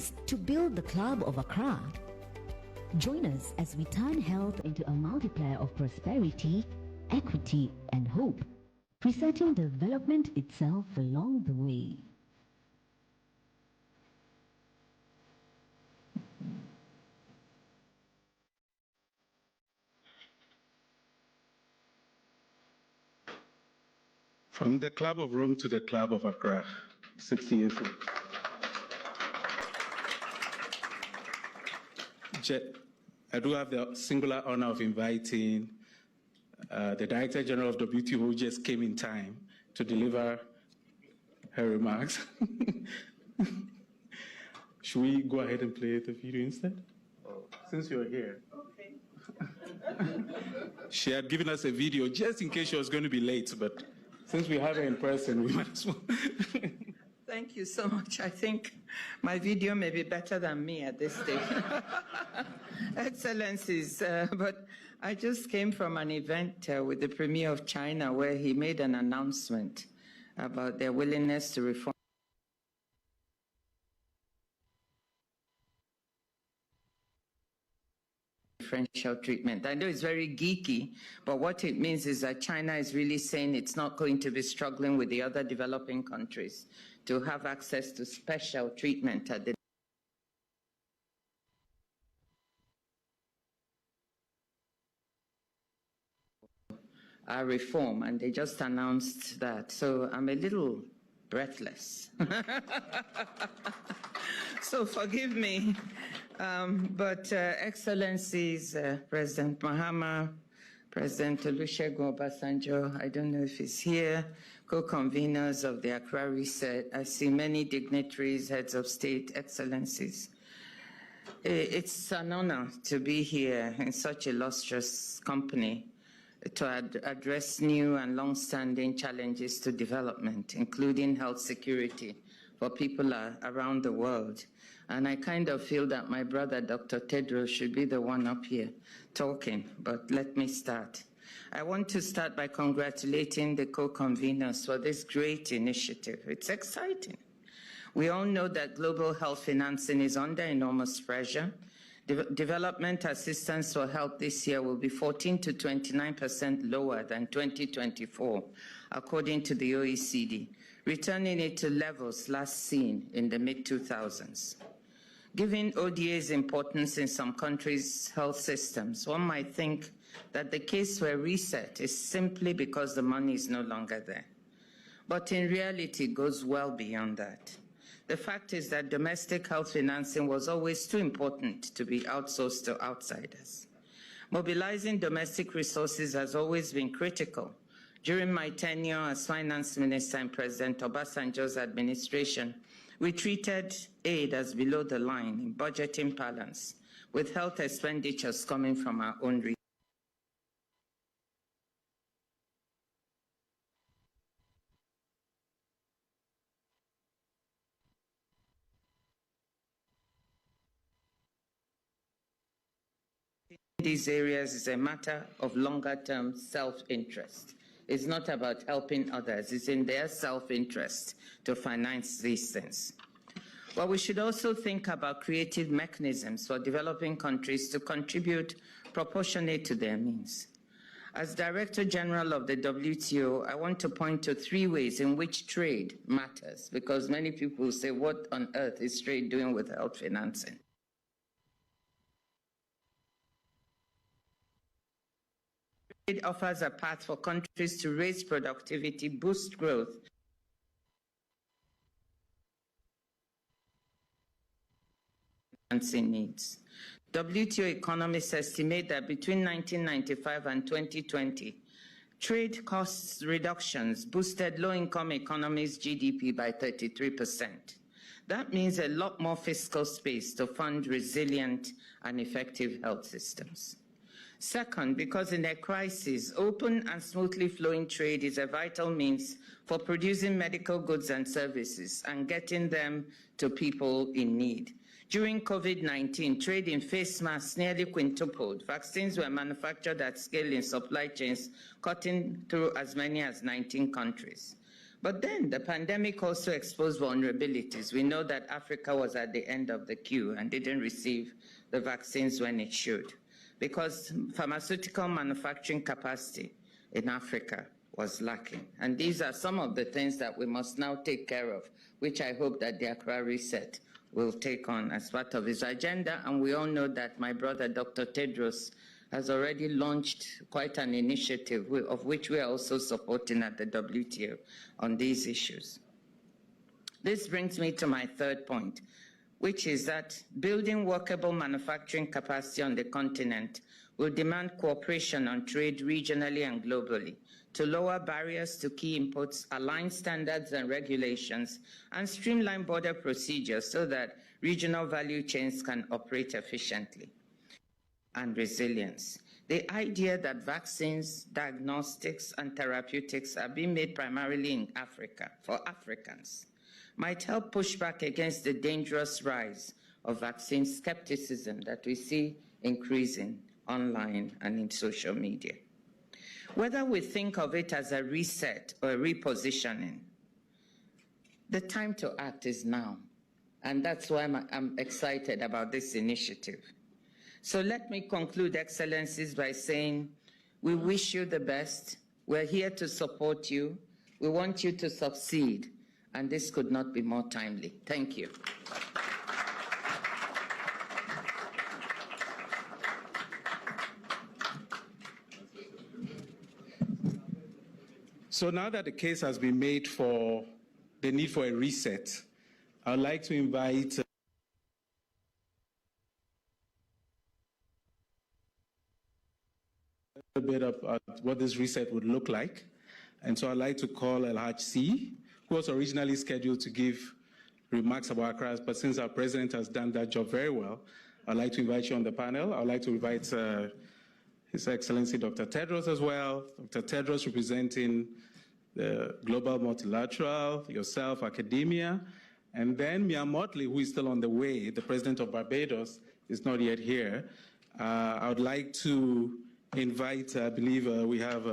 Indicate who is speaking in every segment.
Speaker 1: us to build the Club of Accra. Join us as we turn health into a multiplier of prosperity, equity, and hope, presenting development itself along the way.
Speaker 2: From the Club of Rome to the Club of Accra, 60 years old. I do have the singular honor of inviting the Director General of WTO, who just came in time to deliver her remarks. Should we go ahead and play the video instead? Since you're here.
Speaker 3: Okay.
Speaker 2: She had given us a video just in case she was going to be late, but since we have her in person, we might as well.
Speaker 3: Thank you so much. I think my video may be better than me at this stage. Excellencies, but I just came from an event with the Premier of China where he made an announcement about their willingness to reform differential treatment. I know it's very geeky, but what it means is that China is really saying it's not going to be struggling with the other developing countries to have access to special treatment at the reform, and they just announced that. So I'm a little breathless. So forgive me. But Excellencies, President Mahama, President Olusegun Obasanjo, I don't know if he's here, co-conveners of the Accra Reset. I see many dignitaries, heads of state, Excellencies. It's an honor to be here in such illustrious company to address new and long-standing challenges to development, including health security for people around the world. And I kind of feel that my brother, Dr. Tedros, should be the one up here talking, but let me start. I want to start by congratulating the co-conveners for this great initiative. It's exciting. We all know that global health financing is under enormous pressure. Development assistance for health this year will be 14 to 29% lower than 2024, according to the OECD, returning it to levels last seen in the mid-2000s. Given ODA's importance in some countries' health systems, one might think that the case for a reset is simply because the money is no longer there. But in reality, it goes well beyond that. The fact is that domestic health financing was always too important to be outsourced to outsiders. Mobilizing domestic resources has always been critical. During my tenure as finance minister in President Obasanjo's administration, we treated aid as below the line in budgeting balance, with health expenditures coming from our own region. These areas is a matter of longer-term self-interest. It's not about helping others. It's in their self-interest to finance these things. But we should also think about creative mechanisms for developing countries to contribute proportionate to their means. As Director General of the WTO, I want to point to 3 ways in which trade matters, because many people say, what on earth is trade doing with health financing? Trade offers a path for countries to raise productivity, boost growth, financing needs. WTO economists estimate that between 1995 and 2020, trade costs reductions boosted low-income economies' GDP by 33%. That means a lot more fiscal space to fund resilient and effective health systems. Second, because in a crisis, open and smoothly flowing trade is a vital means for producing medical goods and services and getting them to people in need. During COVID-19, trade in face masks nearly quintupled. Vaccines were manufactured at scale in supply chains, cutting through as many as 19 countries. But then the pandemic also exposed vulnerabilities. We know that Africa was at the end of the queue and didn't receive the vaccines when it should, because pharmaceutical manufacturing capacity in Africa was lacking. And these are some of the things that we must now take care of, which I hope that the Accra Reset will take on as part of his agenda. And we all know that my brother, Dr. Tedros, has already launched quite an initiative of which we are also supporting at the WTO on these issues. This brings me to my third point, which is that building workable manufacturing capacity on the continent will demand cooperation on trade regionally and globally to lower barriers to key inputs, align standards and regulations, and streamline border procedures so that regional value chains can operate efficiently. And resilience. The idea that vaccines, diagnostics, and therapeutics are being made primarily in Africa for Africans might help push back against the dangerous rise of vaccine skepticism that we see increasing online and in social media. Whether we think of it as a reset or a repositioning, the time to act is now. And that's why I'm excited about this initiative. So let me conclude, Excellencies, by saying we wish you the best. We're here to support you. We want you to succeed. And this could not be more timely. Thank you.
Speaker 2: So now that the case has been made for the need for a reset, I'd like to invite a bit about what this reset would look like. And so I'd like to call El-Haj C, who was originally scheduled to give remarks about Accra, but since our president has done that job very well, I'd like to invite you on the panel. I'd like to invite His Excellency Dr. Tedros as well. Dr. Tedros representing the Global Multilateral, yourself, academia, and then Mia Mottley, who is still on the way. The president of Barbados is not yet here. I would like to invite, I believe we have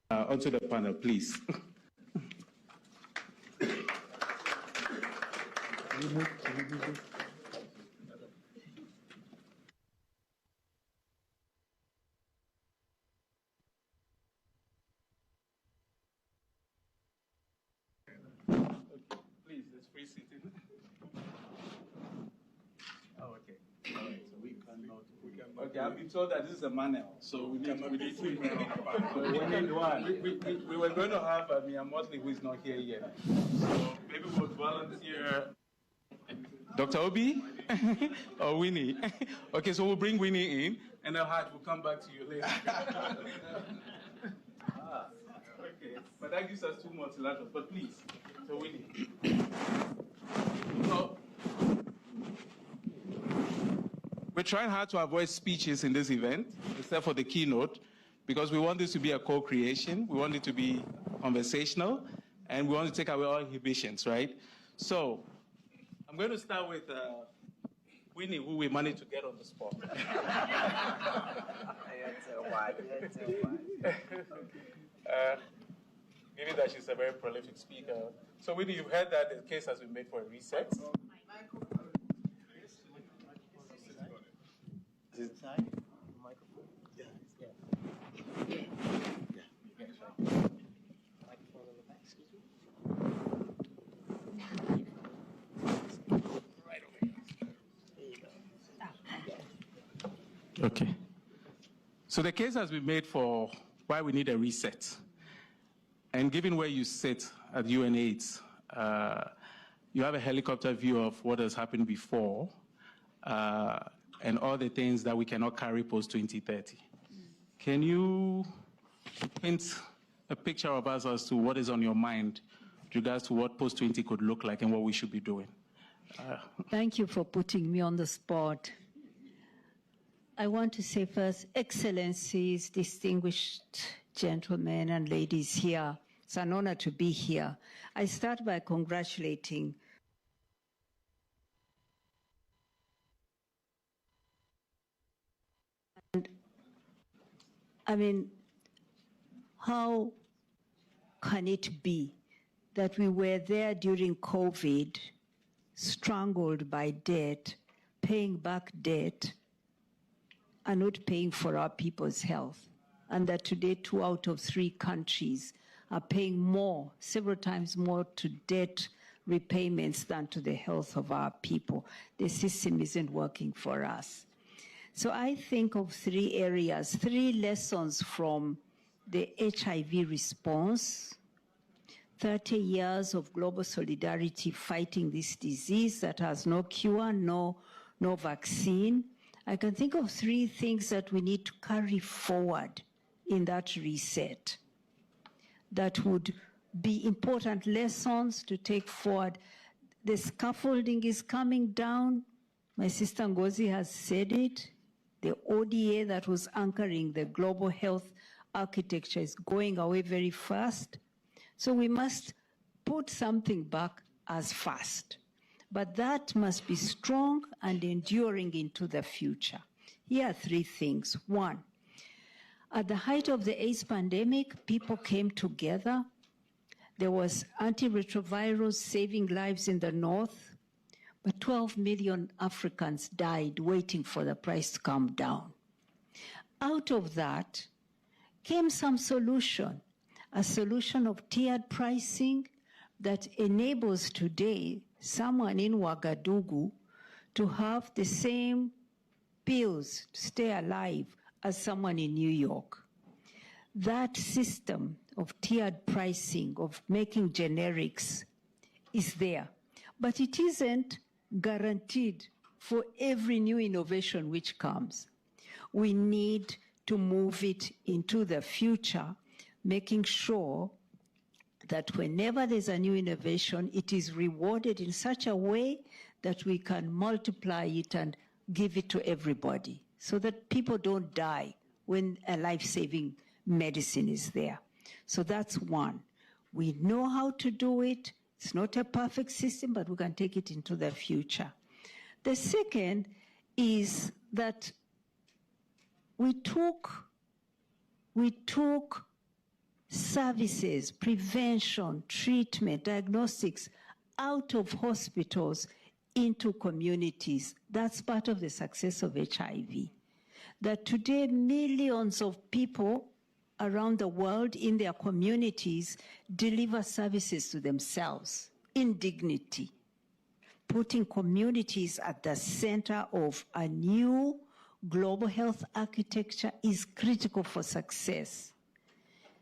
Speaker 2: onto the panel, please. Please, it's free seating. Oh, okay. All right, so we cannot. Okay, I've been told that this is a manual, so we need to. We were going to have Mia Mottley, who is not here yet. So maybe we'll volunteer Dr. Obi or Winnie. Okay, so we'll bring Winnie in, and El-Haj will come back to you later. Okay, but that gives us two multilaterals. But please, so Winnie. So, we're trying hard to avoid speeches in this event, except for the keynote, because we want this to be a co-creation. We want it to be conversational, and we want to take away all inhibitions, right? So, I'm going to start with Winnie, who we managed to get on the spot. Given that she's a very prolific speaker. So, Winnie, you've heard that the case has been made for a reset. Inside? Microphone? Yeah. Microphone on the back, excuse me. Right over here. There you go. Okay. So the case has been made for why we need a reset. And given where you sit at UNAIDS, you have a helicopter view of what has happened before. And all the things that we cannot carry post-2030. Can you paint a picture of us as to what is on your mind with regards to what post-20 could look like and what we should be doing?
Speaker 4: Thank you for putting me on the spot. I want to say first, Excellencies, distinguished gentlemen and ladies here, it's an honor to be here. I start by congratulating I mean, how can it be that we were there during COVID, strangled by debt, paying back debt, and not paying for our people's health? And that today 2 out of 3 countries are paying more, several times more, to debt repayments than to the health of our people. The system isn't working for us. So I think of 3 areas, 3 lessons from the HIV response, 30 years of global solidarity fighting this disease that has no cure, no vaccine. I can think of 3 things that we need to carry forward in that reset that would be important lessons to take forward. The scaffolding is coming down. My sister Ngozi has said it. The ODA that was anchoring the global health architecture is going away very fast. So we must put something back as fast. But that must be strong and enduring into the future. Here are 3 things. 1, at the height of the AIDS pandemic, people came together. There was antiretrovirals saving lives in the north, but 12 million Africans died waiting for the price to come down. Out of that came some solution, a solution of tiered pricing that enables today someone in Ouagadougou to have the same pills to stay alive as someone in New York. That system of tiered pricing, of making generics, is there. But it isn't guaranteed for every new innovation which comes. We need to move it into the future, making sure that whenever there's a new innovation, it is rewarded in such a way that we can multiply it and give it to everybody, so that people don't die when a life-saving medicine is there. So that's 1. We know how to do it. It's not a perfect system, but we can take it into the future. The second is that we took services, prevention, treatment, diagnostics out of hospitals into communities. That's part of the success of HIV. That today millions of people around the world in their communities deliver services to themselves in dignity. Putting communities at the center of a new global health architecture is critical for success.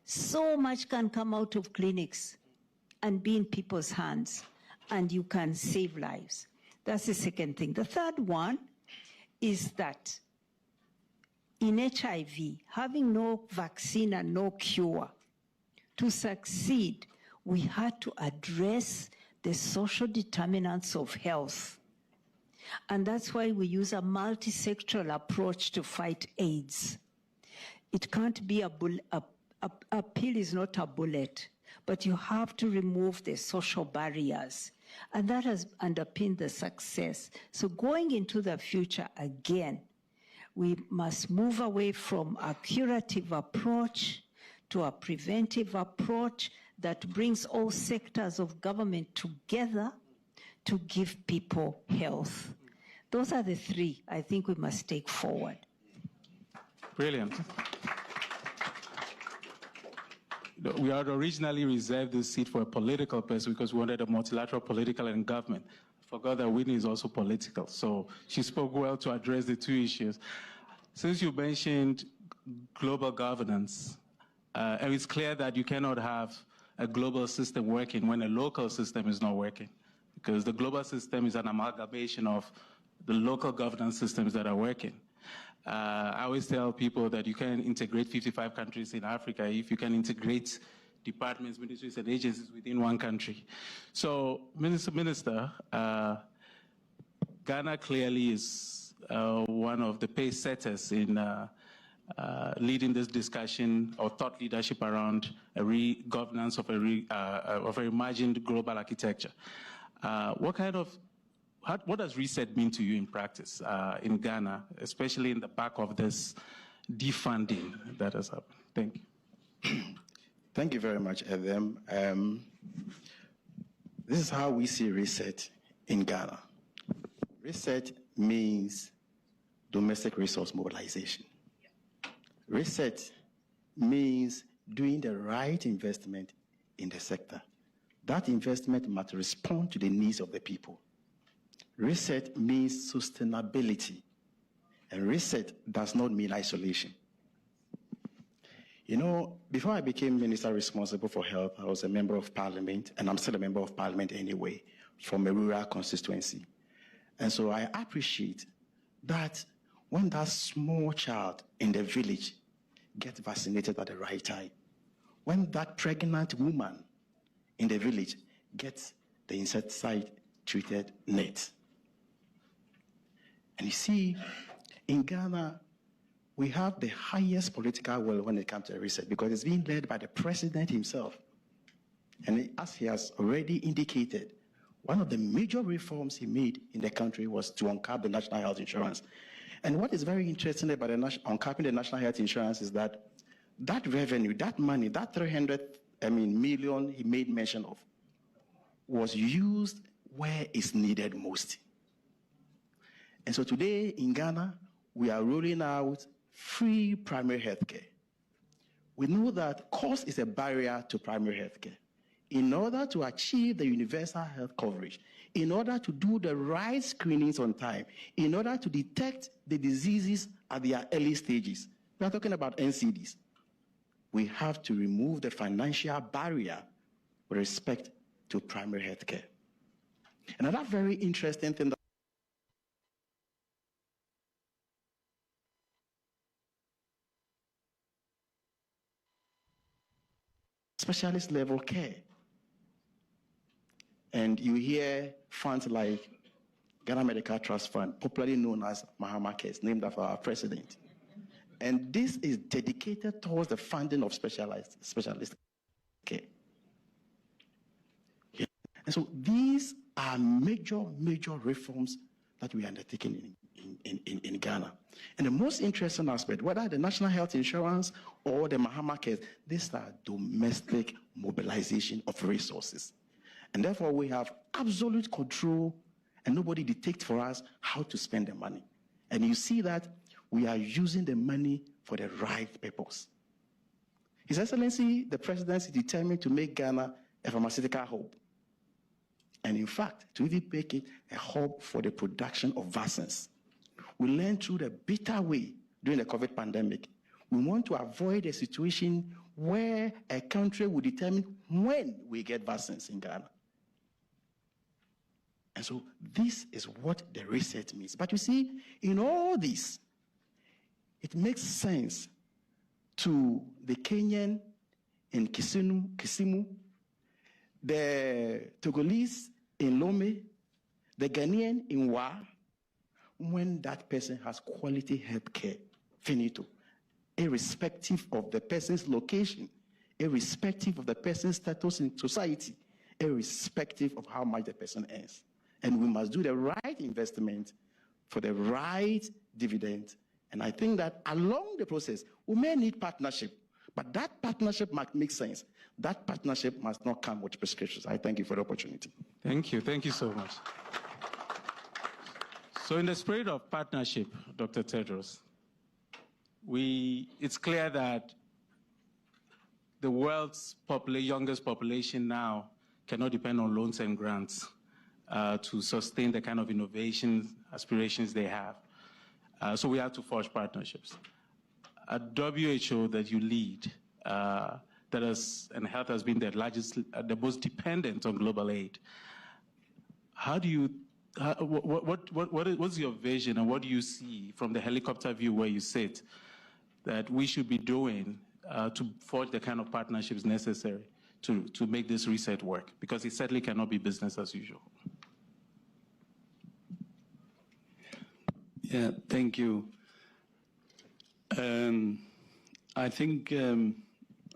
Speaker 4: So much can come out of clinics and be in people's hands, and you can save lives. That's the second thing. The third one is that in HIV, having no vaccine and no cure, to succeed, we had to address the social determinants of health. And that's why we use a multi-sectoral approach to fight AIDS. It can't be a pill is not a bullet, but you have to remove the social barriers. And that has underpinned the success. So going into the future again, we must move away from a curative approach to a preventive approach that brings all sectors of government together to give people health. Those are the 3 I think we must take forward.
Speaker 2: Brilliant. We had originally reserved this seat for a political person because we wanted a multilateral political and government. Forgot that Whitney is also political, so she spoke well to address the 2 issues. Since you mentioned global governance, and it's clear that you cannot have a global system working when a local system is not working, because the global system is an amalgamation of the local governance systems that are working. I always tell people that you can integrate 55 countries in Africa if you can integrate departments, ministries, and agencies within one country. So, Minister, Ghana clearly is one of the pace setters in leading this discussion or thought leadership around a governance of a imagined global architecture. What does reset mean to you in practice in Ghana, especially in the back of this defunding that has happened? Thank you.
Speaker 5: Thank you very much, Edem. This is how we see reset in Ghana. Reset means domestic resource mobilization. Reset means doing the right investment in the sector. That investment must respond to the needs of the people. Reset means sustainability, and reset does not mean isolation. You know, before I became minister responsible for health, I was a member of parliament, and I'm still a member of parliament anyway, from a rural constituency. And so I appreciate that when that small child in the village gets vaccinated at the right time, when that pregnant woman in the village gets the insecticide-treated net. And you see, in Ghana, we have the highest political will when it comes to research because it's being led by the president himself. And as he has already indicated, one of the major reforms he made in the country was to uncap the national health insurance. And what is very interesting about uncapping the national health insurance is that that revenue, that money, that 300 million he made mention of, was used where it's needed most. And so today in Ghana, we are rolling out free primary health care. We know that cost is a barrier to primary health care. In order to achieve the universal health coverage, in order to do the right screenings on time, in order to detect the diseases at their early stages, we are talking about NCDs, we have to remove the financial barrier with respect to primary health care. Another very interesting thing that specialist level care. And you hear funds like Ghana Medical Trust Fund, popularly known as Mahama Cares, named after our president. And this is dedicated towards the funding of specialist care. Yeah. And so these are major reforms that we are undertaking in Ghana. And the most interesting aspect, whether the national health insurance or the Mahama Cares, these are domestic mobilization of resources. And therefore, we have absolute control, and nobody dictates for us how to spend the money. And you see that we are using the money for the right purpose. His Excellency, the Presidency, is determined to make Ghana a pharmaceutical hub. And in fact, to even make it a hub for the production of vaccines. We learned through the bitter way during the COVID pandemic. We want to avoid a situation where a country will determine when we get vaccines in Ghana. And so this is what the research means. But you see, in all this, it makes sense to the Kenyan in Kisumu, the Togolese in Lome, the Ghanaian in Wa, when that person has quality health care, finito, irrespective of the person's location, irrespective of the person's status in society, irrespective of how much the person earns. And we must do the right investment for the right dividend. And I think that along the process, we may need partnership, but that partnership must make sense. That partnership must not come with prescriptions. I thank you for the opportunity.
Speaker 2: Thank you. Thank you so much. So in the spirit of partnership, Dr. Tedros, it's clear that the world's youngest population now cannot depend on loans and grants to sustain the kind of innovation aspirations they have. So we have to forge partnerships. At WHO that you lead, and health has been the most dependent on global aid. How do you, what's your vision and what do you see from the helicopter view where you sit that we should be doing to forge the kind of partnerships necessary to make this reset work? Because it certainly cannot be business as usual.
Speaker 6: Yeah, thank you. I think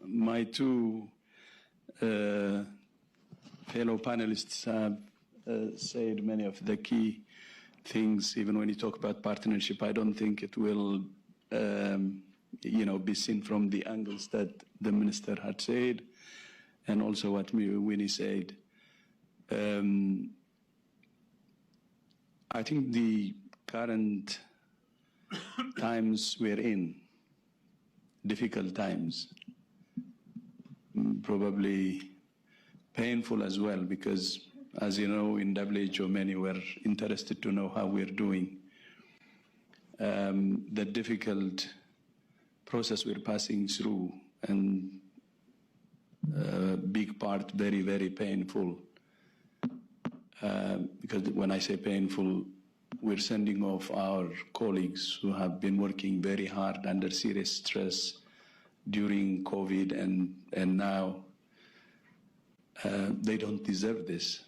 Speaker 6: my two fellow panelists have said many of the key things. Even when you talk about partnership, I don't think it will be seen from the angles that the minister had said, and also what Winnie said. I think the current times we're in, difficult times, probably painful as well, because as you know, in WHO, many were interested to know how we're doing. The difficult process we're passing through, and big part very, very painful. Because when I say painful, we're sending off our colleagues who have been working very hard under serious stress during COVID, and now they don't deserve this.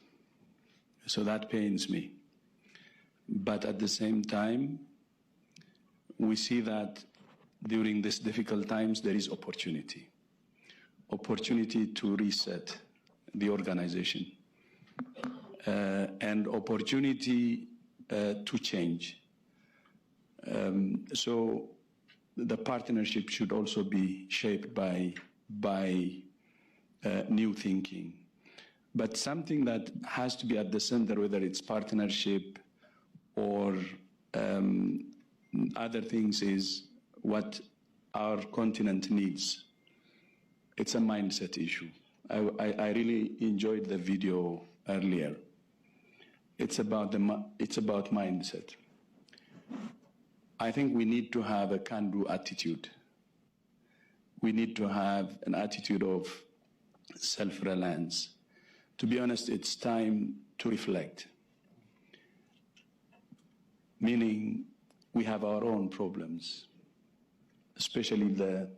Speaker 6: So that pains me. But at the same time, we see that during these difficult times, there is opportunity to reset the organization, and opportunity to change. So the partnership should also be shaped by new thinking. But something that has to be at the center, whether it's partnership or other things, is what our continent needs. It's a mindset issue. I really enjoyed the video earlier. It's about mindset. I think we need to have a can-do attitude. We need to have an attitude of self-reliance. To be honest, it's time to reflect. Meaning, we have our own problems, especially the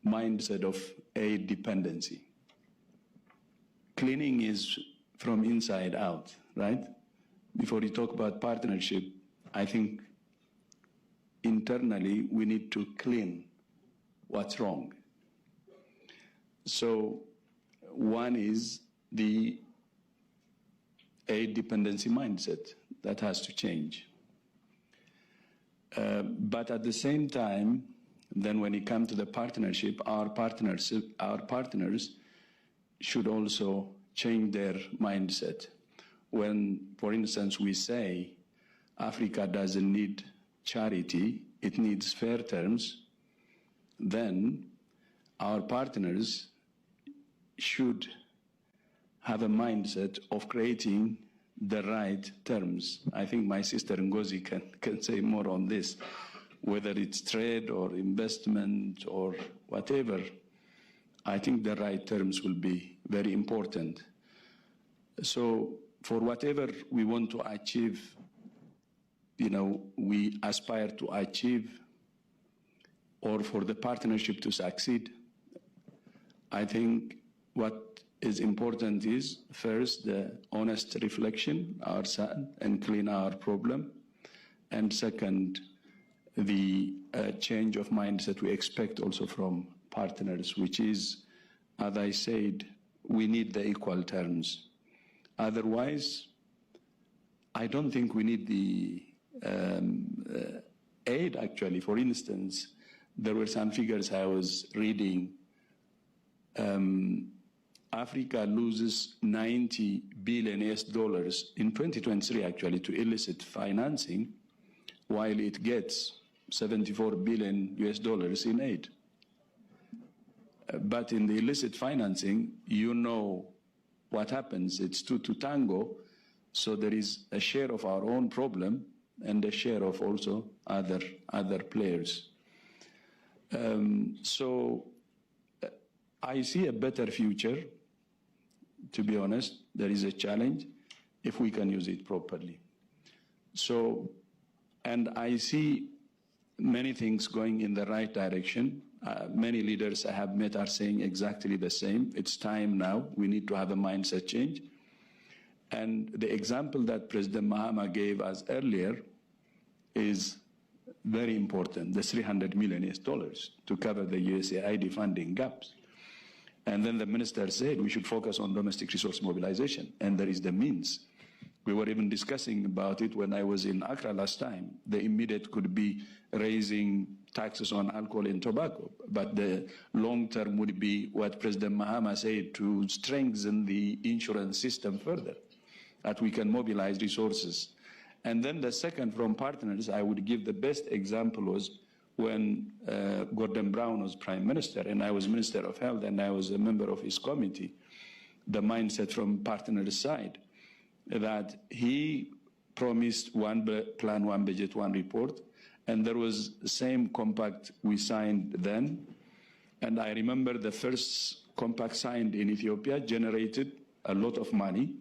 Speaker 6: mindset of aid dependency. Cleaning is from inside out, right? Before you talk about partnership, I think internally we need to clean what's wrong. So one is the aid dependency mindset that has to change. But at the same time, then when it comes to the partnership, our partners should also change their mindset. When, for instance, we say Africa doesn't need charity, it needs fair terms, then our partners should have a mindset of creating the right terms. I think my sister Ngozi can say more on this, whether it's trade or investment or whatever. I think the right terms will be very important. So for whatever we want to achieve, we aspire to achieve, or for the partnership to succeed, I think what is important is, first, the honest reflection ourselves and clean our problem, and second, the change of mindset we expect also from partners, which is, as I said, we need the equal terms. Otherwise, I don't think we need the aid, actually. For instance, there were some figures I was reading. Africa loses $90 billion in 2023, actually, to illicit financing, while it gets $74 billion in aid. But in the illicit financing, what happens. It's two to tango, so there is a share of our own problem and a share of also other players. So I see a better future. To be honest, there is a challenge if we can use it properly. So, and I see many things going in the right direction. Many leaders I have met are saying exactly the same. It's time now. We need to have a mindset change. And the example that President Mahama gave us earlier is very important, the $300 million to cover the USAID funding gaps. And then the minister said we should focus on domestic resource mobilization, and there is the means. We were even discussing about it when I was in Accra last time. The immediate could be raising taxes on alcohol and tobacco, but the long term would be what President Mahama said, to strengthen the insurance system further, that we can mobilize resources. And then the second, from partners, I would give the best example was when Gordon Brown was Prime Minister and I was Minister of Health and I was a member of his committee. The mindset from partners' side, that he promised one plan, one budget, one report, and there was the same compact we signed then. And I remember the first compact signed in Ethiopia generated a lot of money.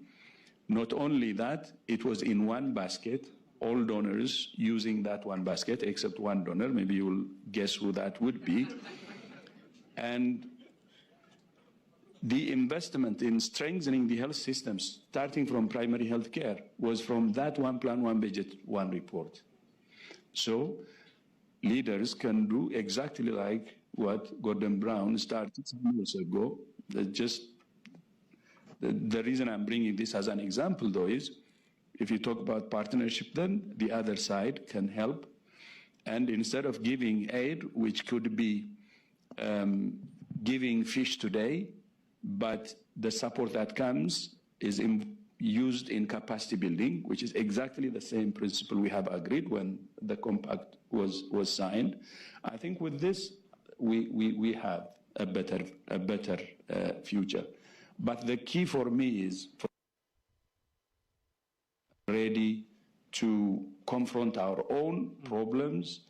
Speaker 6: Not only that, it was in one basket, all donors using that one basket, except one donor. Maybe you will guess who that would be. And the investment in strengthening the health systems, starting from primary health care, was from that one plan, one budget, one report. So leaders can do exactly like what Gordon Brown started some years ago. The reason I'm bringing this as an example, though, is if you talk about partnership, then the other side can help. And instead of giving aid, which could be giving fish today, but the support that comes is used in capacity building, which is exactly the same principle we have agreed when the compact was signed. I think with this, we have a better future. But the key for me is ready to confront our own problems,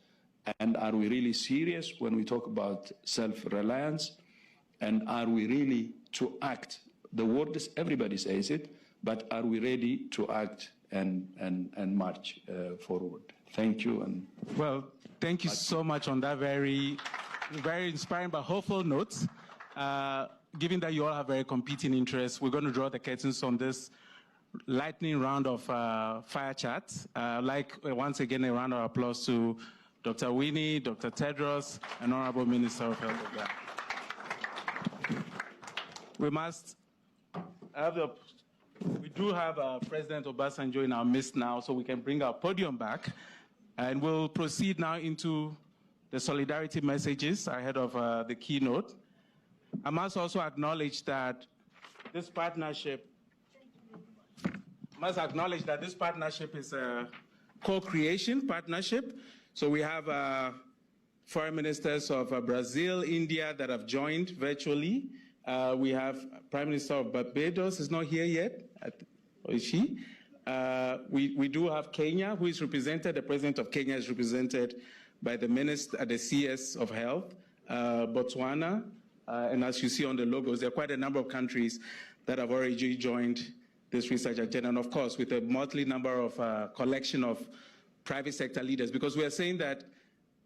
Speaker 6: and are we really serious when we talk about self-reliance, and are we really to act? The word is, everybody says it, but are we ready to act and march forward? Thank you. And
Speaker 2: well, thank you so much on that very, very inspiring but hopeful note. Given that you all have very competing interests, we're going to draw the curtains on this lightning round of fire chats. Like, once again, a round of applause to Dr. Winnie, Dr. Tedros, and Honorable Minister of Health. We must have we do have President Obasanjo in our midst now, so we can bring our podium back. And we'll proceed now into the solidarity messages ahead of the keynote. I must also acknowledge that this partnership is a co-creation partnership. So we have foreign ministers of Brazil, India that have joined virtually. We have Prime Minister of Barbados is not here yet, or is she? We do have Kenya, who is represented. The President of Kenya is represented by the Minister, the CS of Health, Botswana, and as you see on the logos, there are quite a number of countries that have already joined this research agenda, and of course, with a motley number of collection of private sector leaders, because we are saying that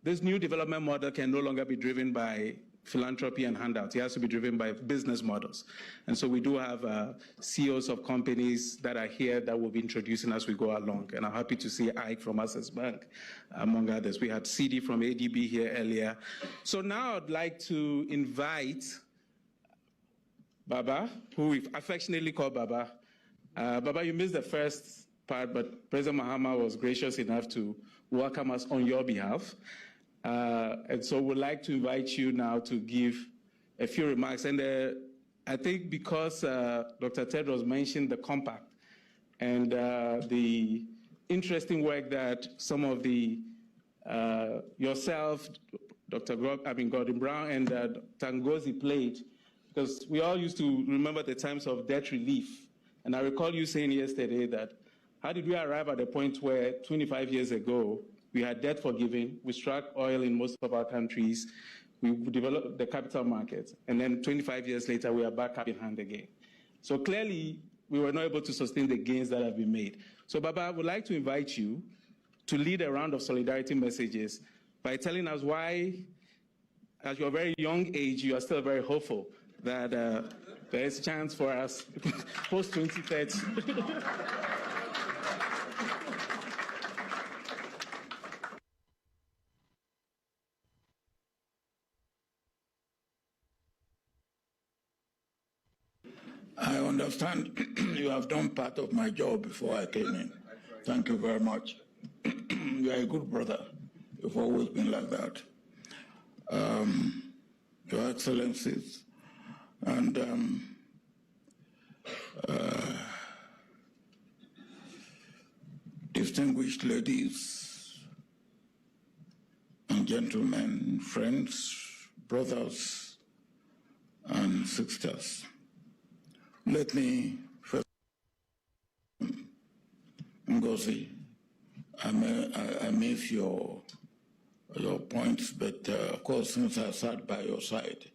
Speaker 2: this new development model can no longer be driven by philanthropy and handouts. It has to be driven by business models. And so we do have CEOs of companies that are here that we'll be introducing as we go along. And I'm happy to see Ike from Access Bank, among others. We had CD from ADB here earlier. So now I'd like to invite Baba, who we affectionately call Baba. Baba, you missed the first part, but President Mahama was gracious enough to welcome us on your behalf. And so we'd like to invite you now to give a few remarks. And I think because Dr. Tedros mentioned the compact and the interesting work that some of the, yourself, Gordon Brown, and Ngozi played, because we all used to remember the times of debt relief. And I recall you saying yesterday that, how did we arrive at the point where 25 years ago, we had debt forgiving, we struck oil in most of our countries, we developed the capital markets, and then 25 years later, we are back up in hand again. So clearly, we were not able to sustain the gains that have been made. So Baba, I would like to invite you to lead a round of solidarity messages by telling us why, at your very young age, you are still very hopeful that there is a chance for us post-2030.
Speaker 7: I understand you have done part of my job before I came in. Thank you very much. You are a good brother. You've always been like that. Your Excellencies and distinguished ladies and gentlemen, friends, brothers and sisters. Let me first, Ngozi, I miss your points, but of course, since I sat by your side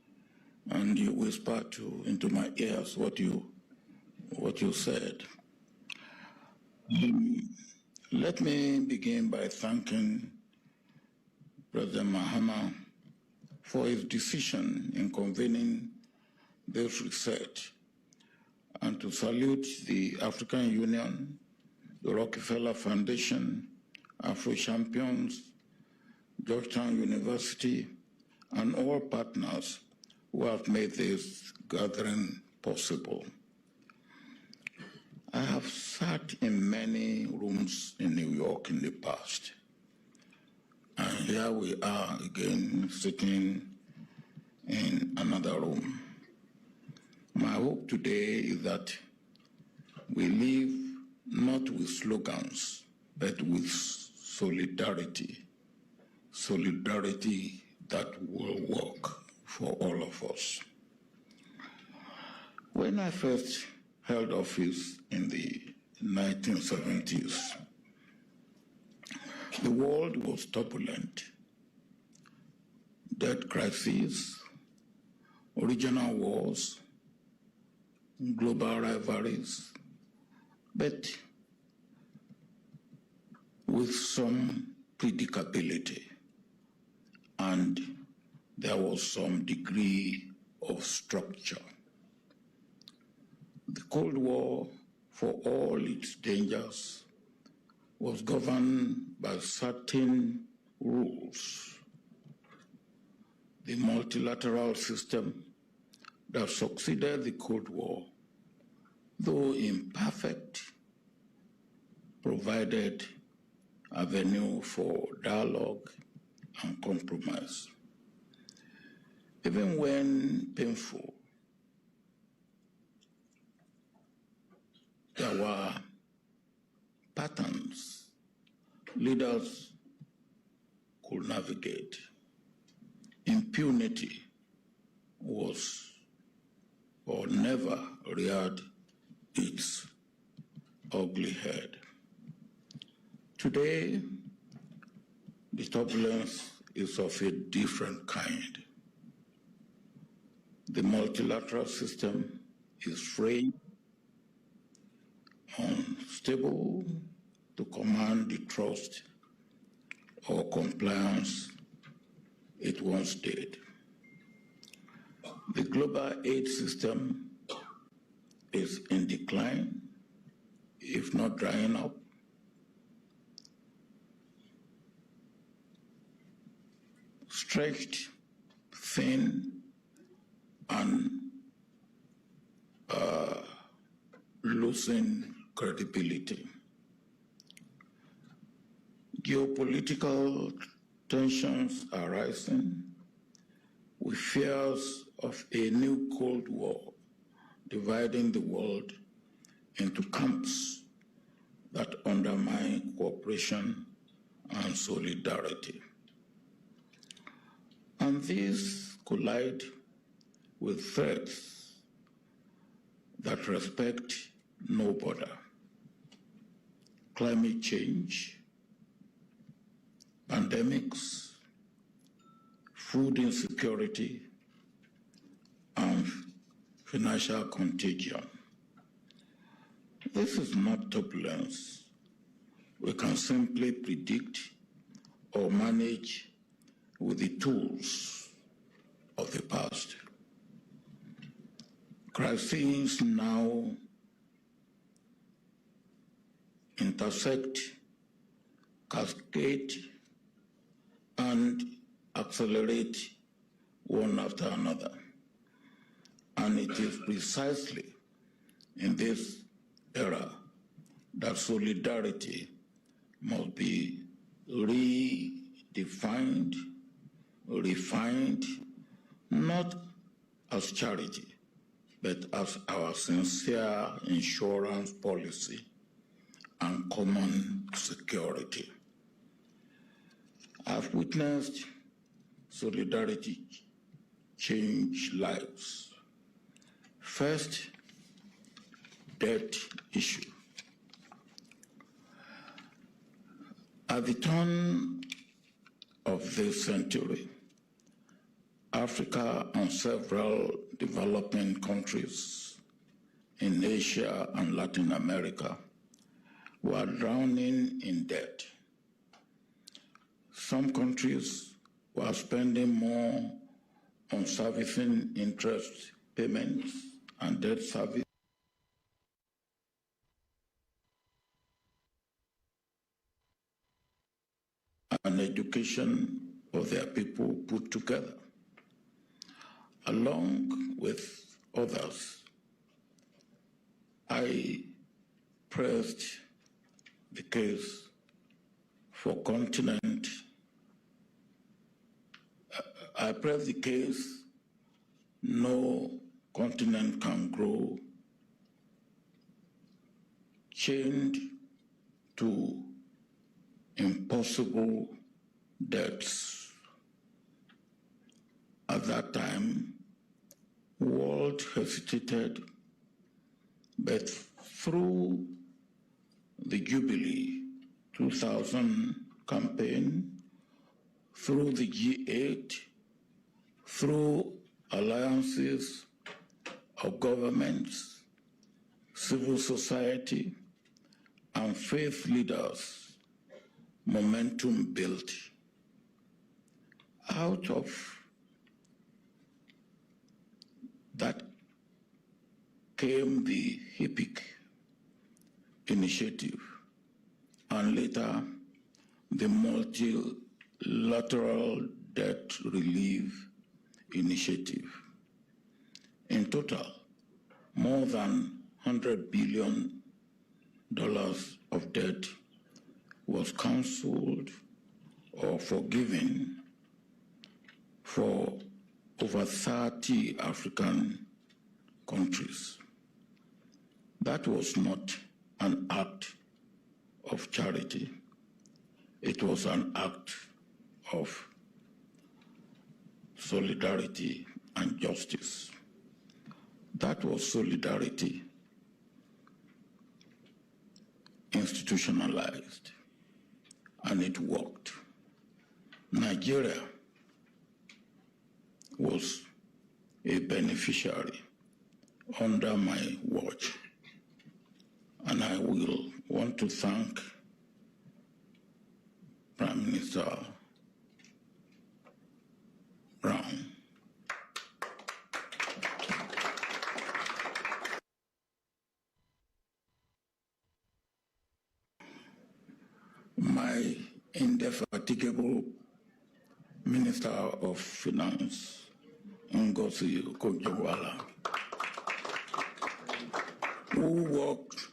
Speaker 7: and you whispered into my ears what you said, let me begin by thanking President Mahama for his decision in convening this research, and to salute the African Union, the Rockefeller Foundation, Afro Champions, Georgetown University, and all partners who have made this gathering possible. I have sat in many rooms in New York in the past, and here we are again sitting in another room. My hope today is that we live not with slogans, but with solidarity. Solidarity that will work for all of us. When I first held office in the 1970s, the world was turbulent. Debt crises, regional wars, global rivalries, but with some predictability, and there was some degree of structure. The Cold War, for all its dangers, was governed by certain rules. The multilateral system that succeeded the Cold War, though imperfect, provided avenue for dialogue and compromise. Even when painful, there were patterns leaders could navigate. Impunity was or never reared its ugly head. Today, the turbulence is of a different kind. The multilateral system is frayed, unstable to command the trust or compliance it once did. The global aid system is in decline, if not drying up. Stretched, thin, and losing credibility. Geopolitical tensions are rising, with fears of a new Cold War dividing the world into camps that undermine cooperation and solidarity. And these collide with threats that respect no border. Climate change, pandemics, food insecurity, and financial contagion. This is not turbulence we can simply predict or manage with the tools of the past. Crises now intersect, cascade, and accelerate one after another. And it is precisely in this era that solidarity must be redefined, refined, not as charity, but as our sincere insurance policy and common security. I've witnessed solidarity change lives. First, debt issue. At the turn of this century, Africa and several developing countries in Asia and Latin America were drowning in debt. Some countries were spending more on servicing interest payments and debt service and education of their people put together. Along with others, I pressed the case for continent. I pressed the case no continent can grow chained to impossible debts. At that time, the world hesitated, but through the Jubilee 2000 campaign, through the G8, through alliances of governments, civil society, and faith leaders, momentum built. Out of that came the HIPC initiative, and later the multilateral debt relief initiative. In total, more than $100 billion of debt was cancelled or forgiven for over 30 African countries. That was not an act of charity. It was an act of solidarity and justice. That was solidarity institutionalized, and it worked. Nigeria was a beneficiary under my watch, and I will want to thank Prime Minister Brown. My indefatigable Minister of Finance, Ngozi Okonjo-Iweala, who worked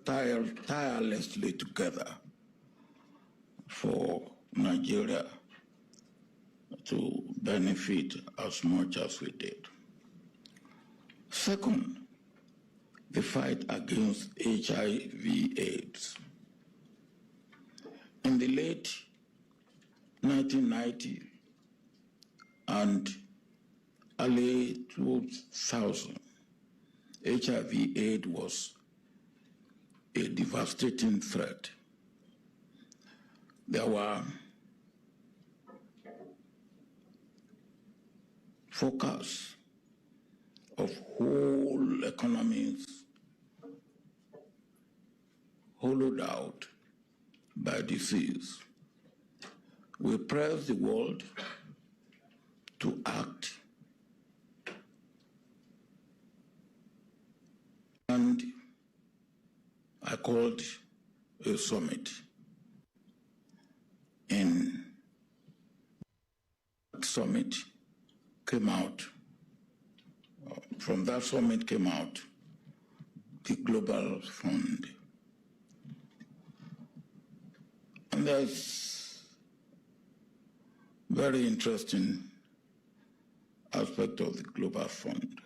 Speaker 7: tirelessly together for Nigeria to benefit as much as we did. Second, the fight against HIV/AIDS. In the late 1990s and early 2000, HIV/AIDS was a devastating threat. There were forecasts of whole economies hollowed out by disease. We pressed the world to act, and I called a summit. In that summit came out, from that summit came out the Global Fund. And there's very interesting aspect of the Global Fund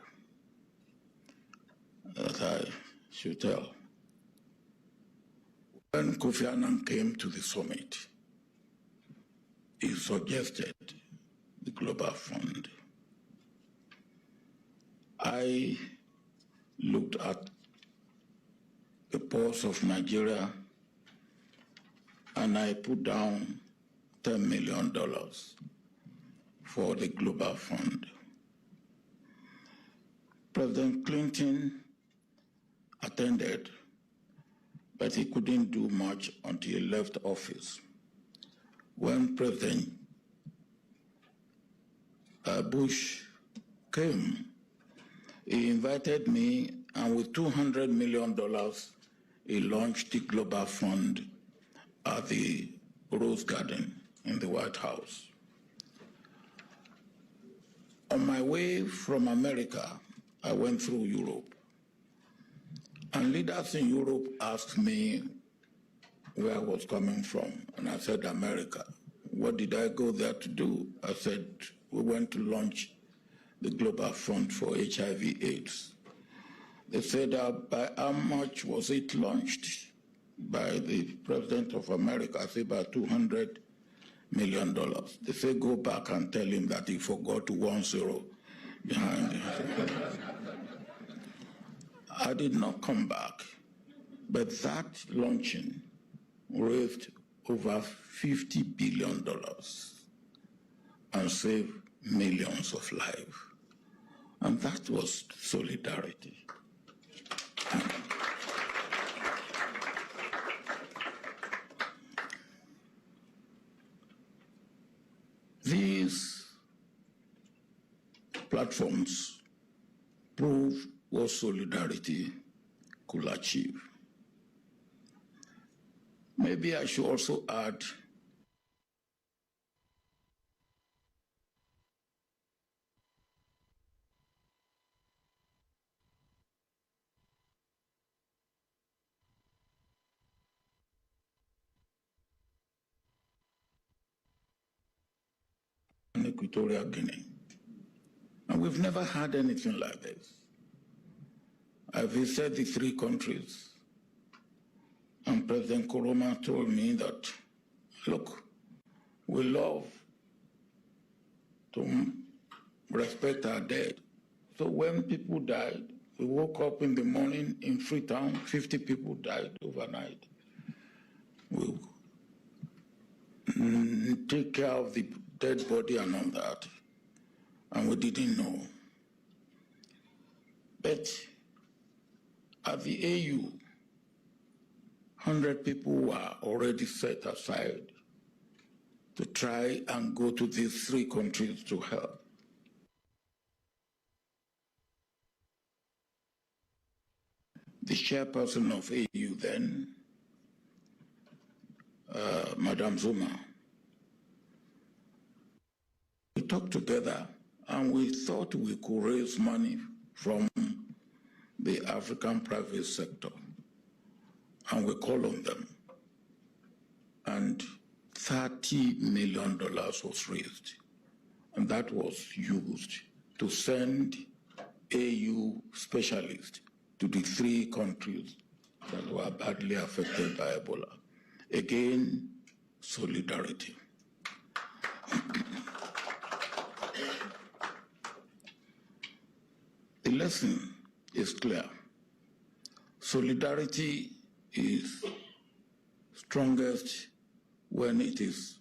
Speaker 7: that I should tell. When Kofi Annan came to the summit, he suggested the Global Fund. I looked at the pulse of Nigeria and I put down $10 million for the Global Fund. President Clinton attended, but he couldn't do much until he left office. When President Bush came, he invited me, and with $200 million, he launched the Global Fund at the Rose Garden in the White House. On my way from America, I went through Europe. And leaders in Europe asked me where I was coming from. And I said, America. What did I go there to do? I said, we went to launch the Global Fund for HIV/AIDS. They said, by how much was it launched? By the President of America. I said, by $200 million. They said, go back and tell him that he forgot 1 0 behind it. I did not come back, but that launching raised over $50 billion and saved millions of lives. And that was solidarity. These platforms prove what solidarity could achieve. Maybe I should also add in Equatorial Guinea. And we've never had anything like this. I visited the 3 countries, and President Nkrumah told me that, look, we love to respect our dead. So when people died, we woke up in the morning in Freetown, 50 people died overnight. We take care of the dead body and all that, and we didn't know. But at the AU, 100 people were already set aside to try and go to these 3 countries to help. The chairperson of AU then, Madame Zuma, we talked together and we thought we could raise money from the African private sector, and we called on them, and $30 million was raised, and that was used to send AU specialists to the 3 countries that were badly affected by Ebola. Again, solidarity. The lesson is clear. Solidarity is strongest when it is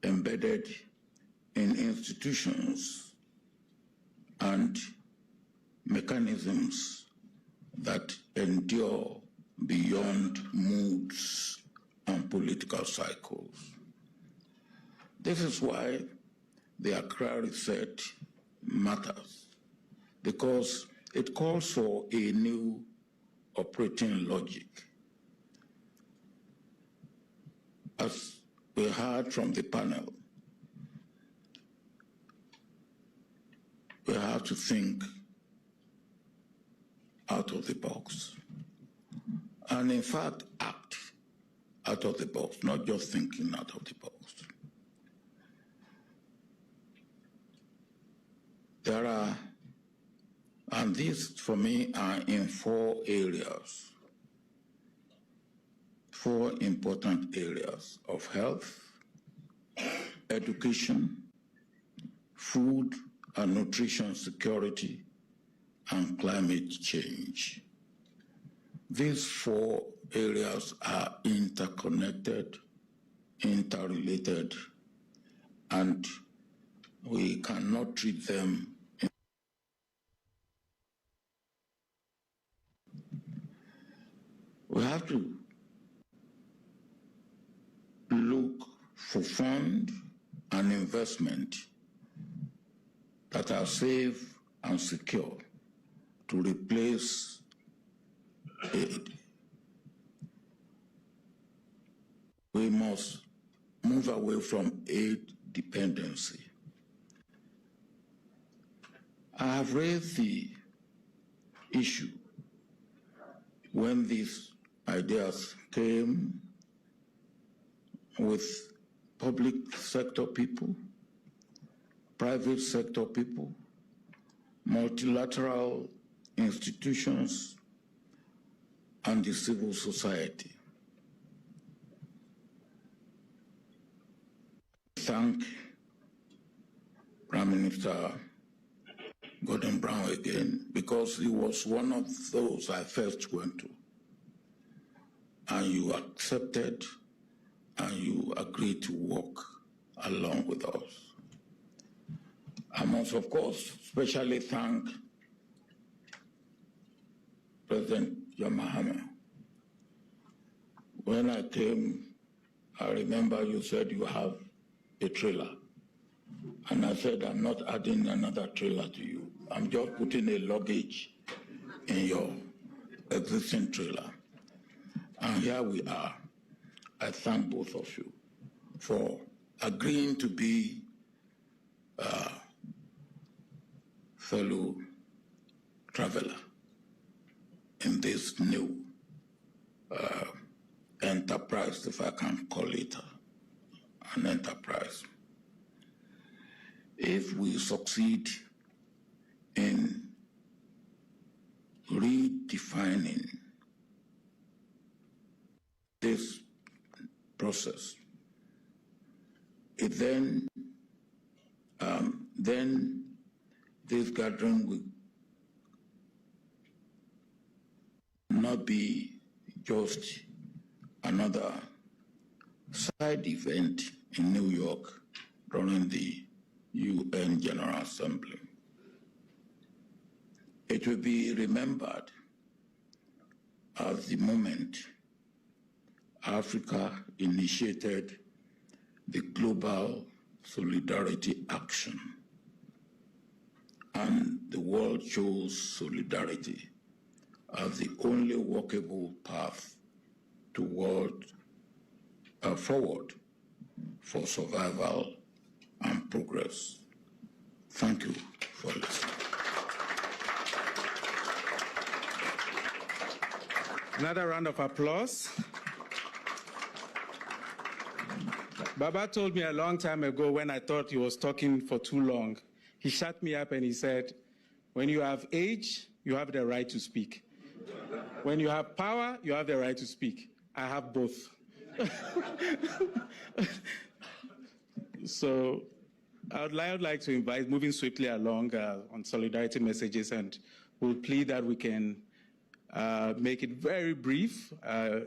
Speaker 7: embedded in institutions and mechanisms that endure beyond moods and political cycles. This is why the Accra research matters, because it calls for a new operating logic. As we heard from the panel, we have to think out of the box. And in fact, act out of the box, not just thinking out of the box. There are, and these for me are in 4 areas, 4 important areas of health, education, food and nutrition security, and climate change. These 4 areas are interconnected, interrelated, and we cannot treat them. We have to look for fund and investment that are safe and secure to replace aid. We must move away from aid dependency. I have raised the issue when these ideas came with public sector people, private sector people, multilateral institutions, and the civil society. Thank Prime Minister Gordon Brown again, because he was one of those I first went to. And you accepted and you agreed to work along with us. I must, of course, especially thank President John Mahama. When I came, I remember you said you have a trailer. And I said, I'm not adding another trailer to you. I'm just putting a luggage in your existing trailer. And here we are. I thank both of you for agreeing to be fellow traveler in this new enterprise, if I can call it an enterprise. If we succeed in redefining this process, then this gathering will not be just another side event in New York during the UN General Assembly. It will be remembered as the moment Africa initiated the Global Solidarity Action, and the world chose solidarity as the only workable path forward for survival and progress. Thank you for listening.
Speaker 2: Another round of applause. Baba told me a long time ago when I thought he was talking for too long, he shut me up and he said, when you have age, you have the right to speak. When you have power, you have the right to speak. I have both. So I would like to invite, moving swiftly along on solidarity messages, and we'll plead that we can make it very brief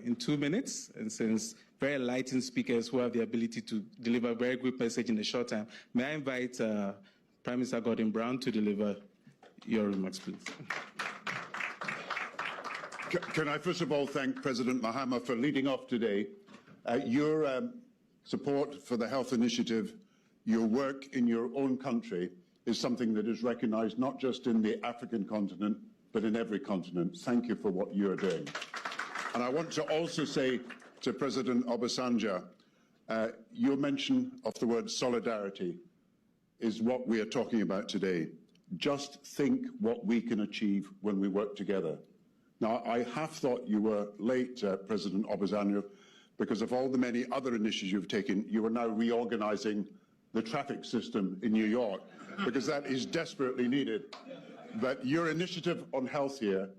Speaker 2: in 2 minutes, and since very enlightened speakers who have the ability to deliver a very good message in a short time, may I invite Prime Minister Gordon Brown to deliver your remarks, please.
Speaker 8: Can I first of all thank President Mahama for leading off today. Your support for the health initiative, your work in your own country is something that is recognized not just in the African continent, but in every continent. Thank you for what you're doing. And I want to also say to President Obasanjo, your mention of the word solidarity is what we are talking about today. Just think what we can achieve when we work together. Now, I have thought you were late, President Obasanjo, because of all the many other initiatives you've taken. You are now reorganizing the traffic system in New York, because that is desperately needed. But your initiative on health here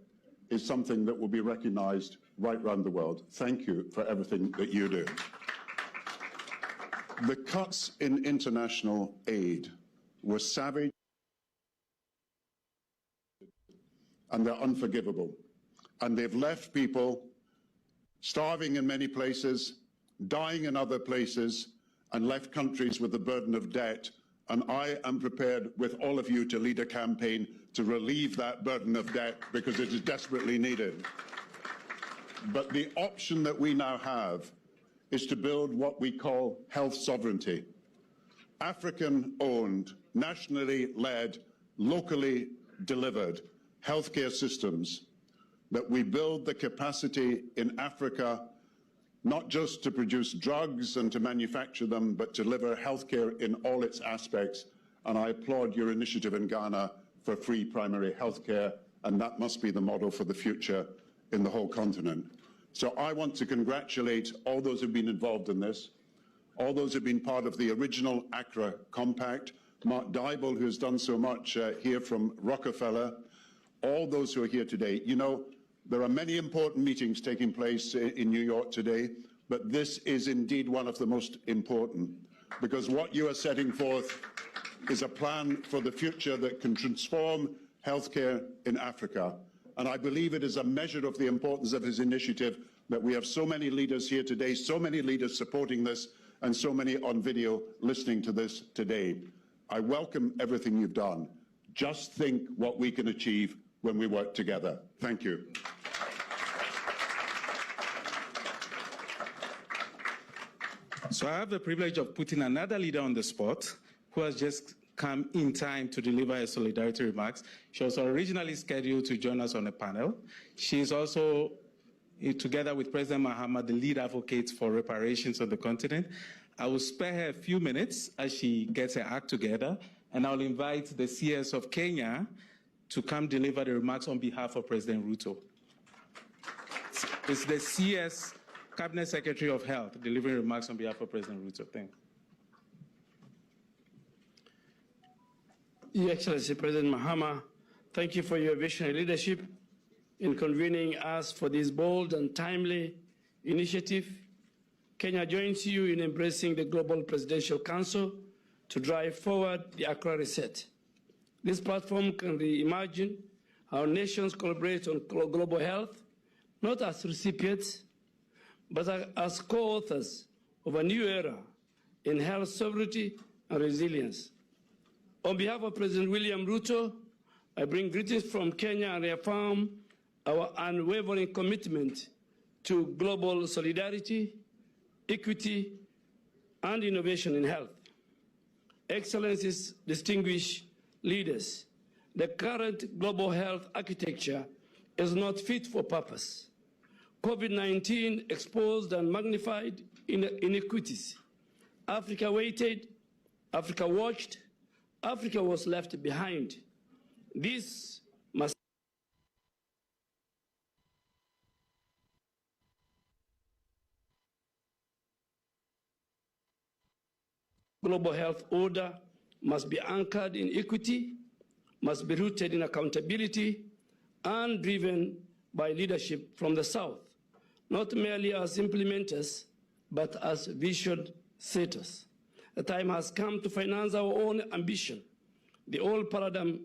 Speaker 8: is something that will be recognized right around the world. Thank you for everything that you do. The cuts in international aid were savage and they're unforgivable. And they've left people starving in many places, dying in other places, and left countries with the burden of debt. And I am prepared with all of you to lead a campaign to relieve that burden of debt, because it is desperately needed. But the option that we now have is to build what we call health sovereignty. African-owned, nationally led, locally delivered healthcare systems, that we build the capacity in Africa not just to produce drugs and to manufacture them, but to deliver healthcare in all its aspects. And I applaud your initiative in Ghana for free primary healthcare, and that must be the model for the future in the whole continent. So I want to congratulate all those who have been involved in this, all those who have been part of the original Accra Compact, Mark Dybel, who has done so much here from Rockefeller, all those who are here today. You know, there are many important meetings taking place in New York today, but this is indeed one of the most important, because what you are setting forth is a plan for the future that can transform healthcare in Africa. And I believe it is a measure of the importance of his initiative that we have so many leaders here today, so many leaders supporting this, and so many on video listening to this today. I welcome everything you've done. Just think what we can achieve when we work together. Thank you.
Speaker 2: So I have the privilege of putting another leader on the spot who has just come in time to deliver her solidarity remarks. She was originally scheduled to join us on a panel. She is also, together with President Mahama, the lead advocate for reparations on the continent. I will spare her a few minutes as she gets her act together, and I'll invite the CS of Kenya to come deliver the remarks on behalf of President Ruto. It's the CS, Cabinet Secretary of Health, delivering remarks on behalf of President Ruto. Thank you.
Speaker 9: Your Excellency, President Mahama, thank you for your visionary leadership in convening us for this bold and timely initiative. Kenya joins you in embracing the Global Presidential Council to drive forward the Accra Reset. This platform can reimagine how nations collaborate on global health, not as recipients, but as co-authors of a new era in health sovereignty and resilience. On behalf of President William Ruto, I bring greetings from Kenya and reaffirm our unwavering commitment to global solidarity, equity, and innovation in health. Excellencies, distinguished leaders, the current global health architecture is not fit for purpose. COVID-19 exposed and magnified inequities. Africa waited, Africa watched, Africa was left behind. This must global health order must be anchored in equity, must be rooted in accountability, and driven by leadership from the South, not merely as implementers, but as vision setters. The time has come to finance our own ambition. The old paradigm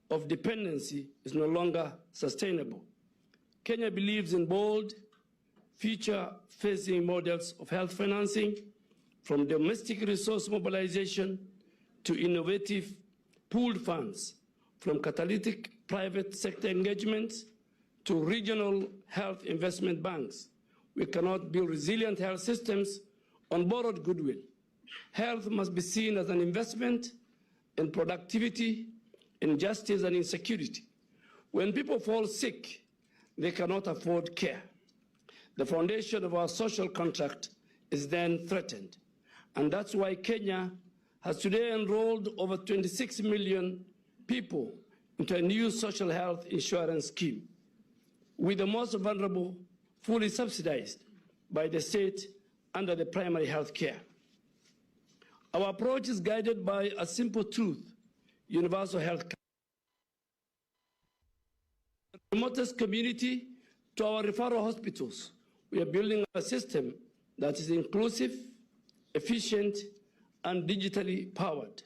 Speaker 9: of dependency is no longer sustainable. Kenya believes in bold, future-facing models of health financing, from domestic resource mobilization to innovative pooled funds, from catalytic private sector engagements to regional health investment banks. We cannot build resilient health systems on borrowed goodwill. Health must be seen as an investment in productivity, in justice, and in security. When people fall sick, they cannot afford care. The foundation of our social contract is then threatened. And that's why Kenya has today enrolled over 26 million people into a new social health insurance scheme. with the most vulnerable fully subsidized by the state under the primary health care. Our approach is guided by a simple truth: universal health care. From the remotest community to our referral hospitals, we are building a system that is inclusive, efficient, and digitally powered.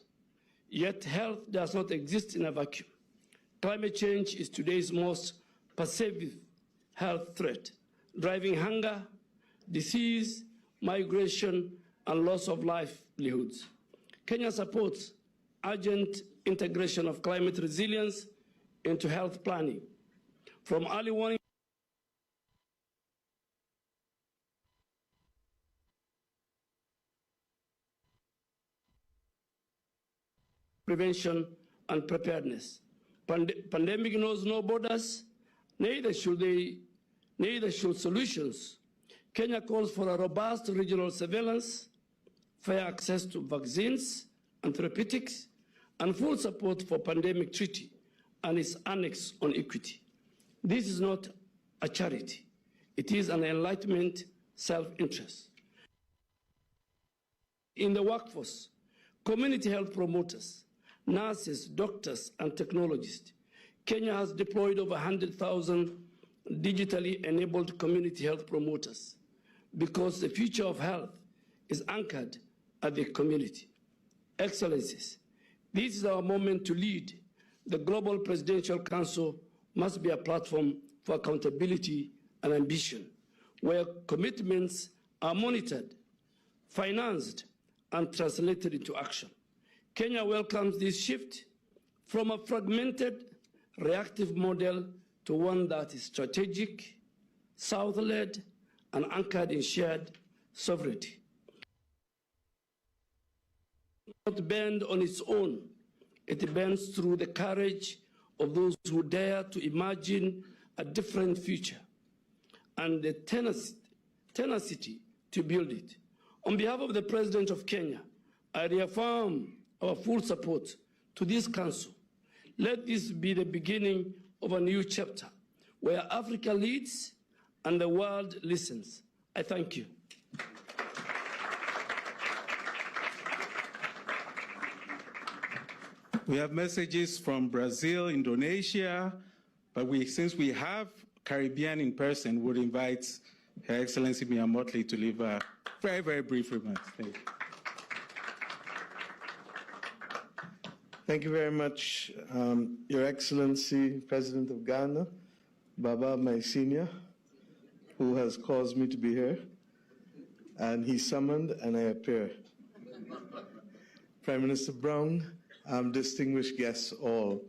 Speaker 9: Yet health does not exist in a vacuum. Climate change is today's most pervasive health threat, driving hunger, disease, migration, and loss of livelihoods. Kenya supports urgent integration of climate resilience into health planning, from early warning prevention and preparedness. Pandemic knows no borders, neither should solutions. Kenya calls for a robust regional surveillance, fair access to vaccines and therapeutics, and full support for pandemic treaty and its annex on equity. This is not a charity. It is an enlightenment self-interest. In the workforce, community health promoters, nurses, doctors, and technologists, Kenya has deployed over 100,000 digitally enabled community health promoters, because the future of health is anchored at the community. Excellencies, this is our moment to lead. The Global Presidential Council must be a platform for accountability and ambition, where commitments are monitored, financed, and translated into action. Kenya welcomes this shift from a fragmented, reactive model to one that is strategic, South-led, and anchored in shared sovereignty. It does not bend on its own. It bends through the courage of those who dare to imagine a different future and the tenacity to build it. On behalf of the President of Kenya, I reaffirm our full support to this Council. Let this be the beginning of a new chapter where Africa leads and the world listens. I thank you.
Speaker 2: We have messages from Brazil, Indonesia, but since we have Caribbean in person, would invite Her Excellency Mia Mottley to leave a very, very brief remarks. Thank you.
Speaker 10: Thank you very much, Your Excellency, President of Ghana, Baba, my senior, who has caused me to be here, and he summoned and I appear. Prime Minister Brown, distinguished guests all,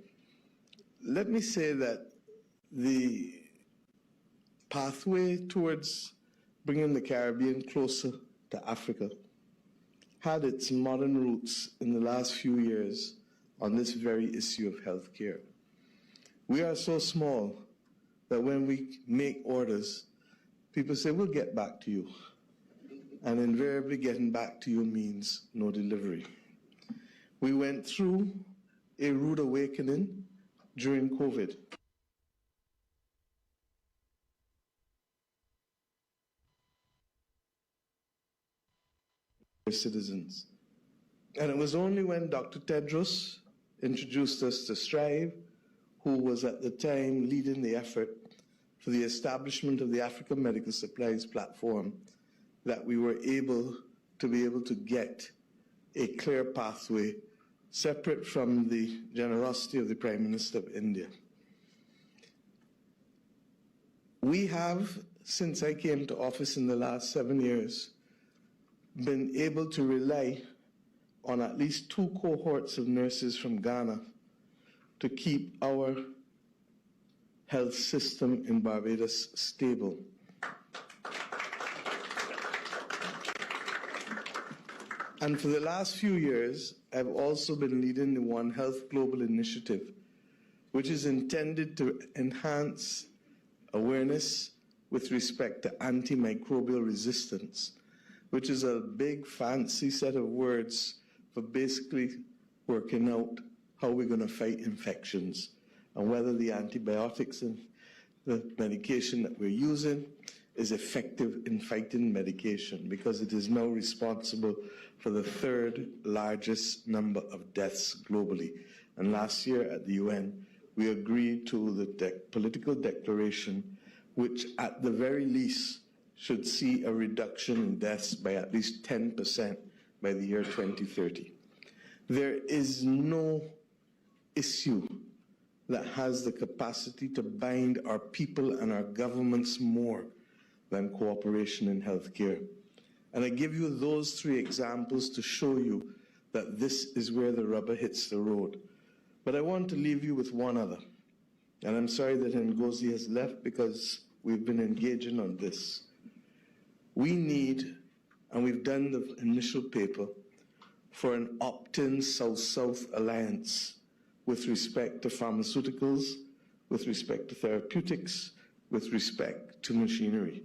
Speaker 10: let me say that the pathway towards bringing the Caribbean closer to Africa had its modern roots in the last few years on this very issue of healthcare. We are so small that when we make orders, people say, we'll get back to you. And invariably getting back to you means no delivery. We went through a rude awakening during COVID. Citizens. And it was only when Dr. Tedros introduced us to Strive, who was at the time leading the effort for the establishment of the African Medical Supplies Platform, that we were able to get a clear pathway separate from the generosity of the Prime Minister of India. We have, since I came to office in the last 7 years, been able to rely on at least 2 cohorts of nurses from Ghana to keep our health system in Barbados stable. And for the last few years, I've also been leading the One Health Global Initiative, which is intended to enhance awareness with respect to antimicrobial resistance, which is a big fancy set of words for basically working out how we're going to fight infections and whether the antibiotics and the medication that we're using is effective in fighting medication, because it is now responsible for the third largest number of deaths globally. And last year at the UN, we agreed to the political declaration, which at the very least should see a reduction in deaths by at least 10% by the year 2030. There is no issue that has the capacity to bind our people and our governments more than cooperation in healthcare. And I give you those three examples to show you that this is where the rubber hits the road. But I want to leave you with one other. And I'm sorry that Ngozi has left, because we've been engaging on this. We need, and we've done the initial paper, for an opt-in South-South alliance with respect to pharmaceuticals, with respect to therapeutics, with respect to machinery.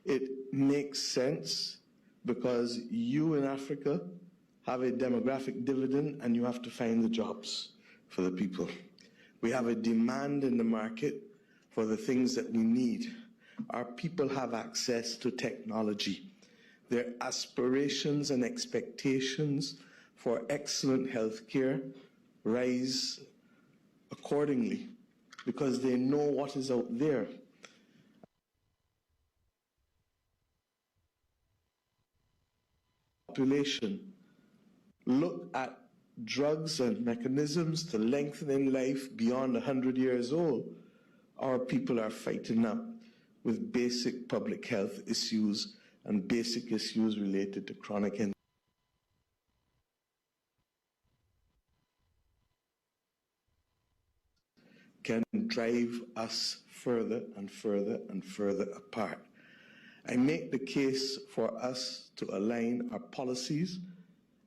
Speaker 10: It makes sense because you in Africa have a demographic dividend and you have to find the jobs for the people. We have a demand in the market for the things that we need. Our people have access to technology. Their aspirations and expectations for excellent health care rise accordingly because they know what is out there. Population. Look at drugs and mechanisms to lengthening life beyond 100 years old. Our people are fighting up with basic public health issues and basic issues related to chronic illness. Can drive us further and further and further apart. I make the case for us to align our policies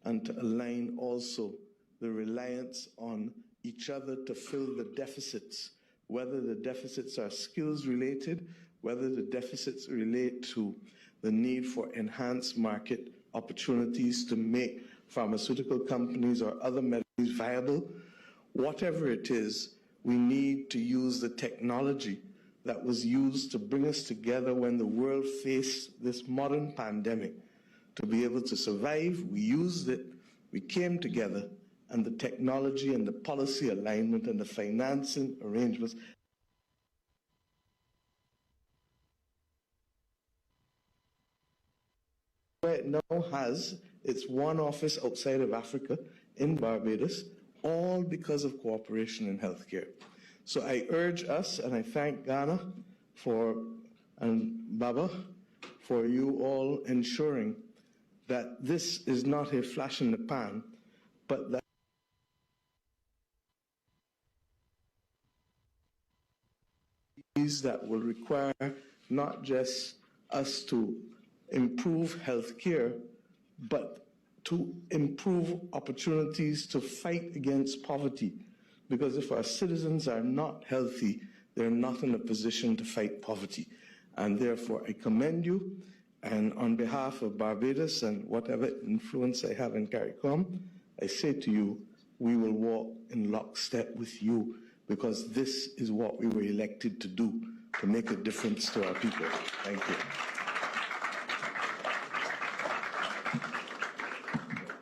Speaker 10: and to align also the reliance on each other to fill the deficits, whether the deficits are skills related, whether the deficits relate to the need for enhanced market opportunities to make pharmaceutical companies or other medicines viable. Whatever it is, we need to use the technology that was used to bring us together when the world faced this modern pandemic to be able to survive. We used it, we came together, and the technology and the policy alignment and the financing arrangements where it now has its one office outside of Africa in Barbados, all because of cooperation in healthcare. So I urge us, and I thank Ghana and Baba for you all ensuring that this is not a flash in the pan, but that that will require not just us to improve healthcare, but to improve opportunities to fight against poverty. Because if our citizens are not healthy, they're not in a position to fight poverty. And therefore, I commend you. And on behalf of Barbados and whatever influence I have in CARICOM, I say to you, we will walk in lockstep with you, because this is what we were elected to do, to make a difference to our people. Thank you.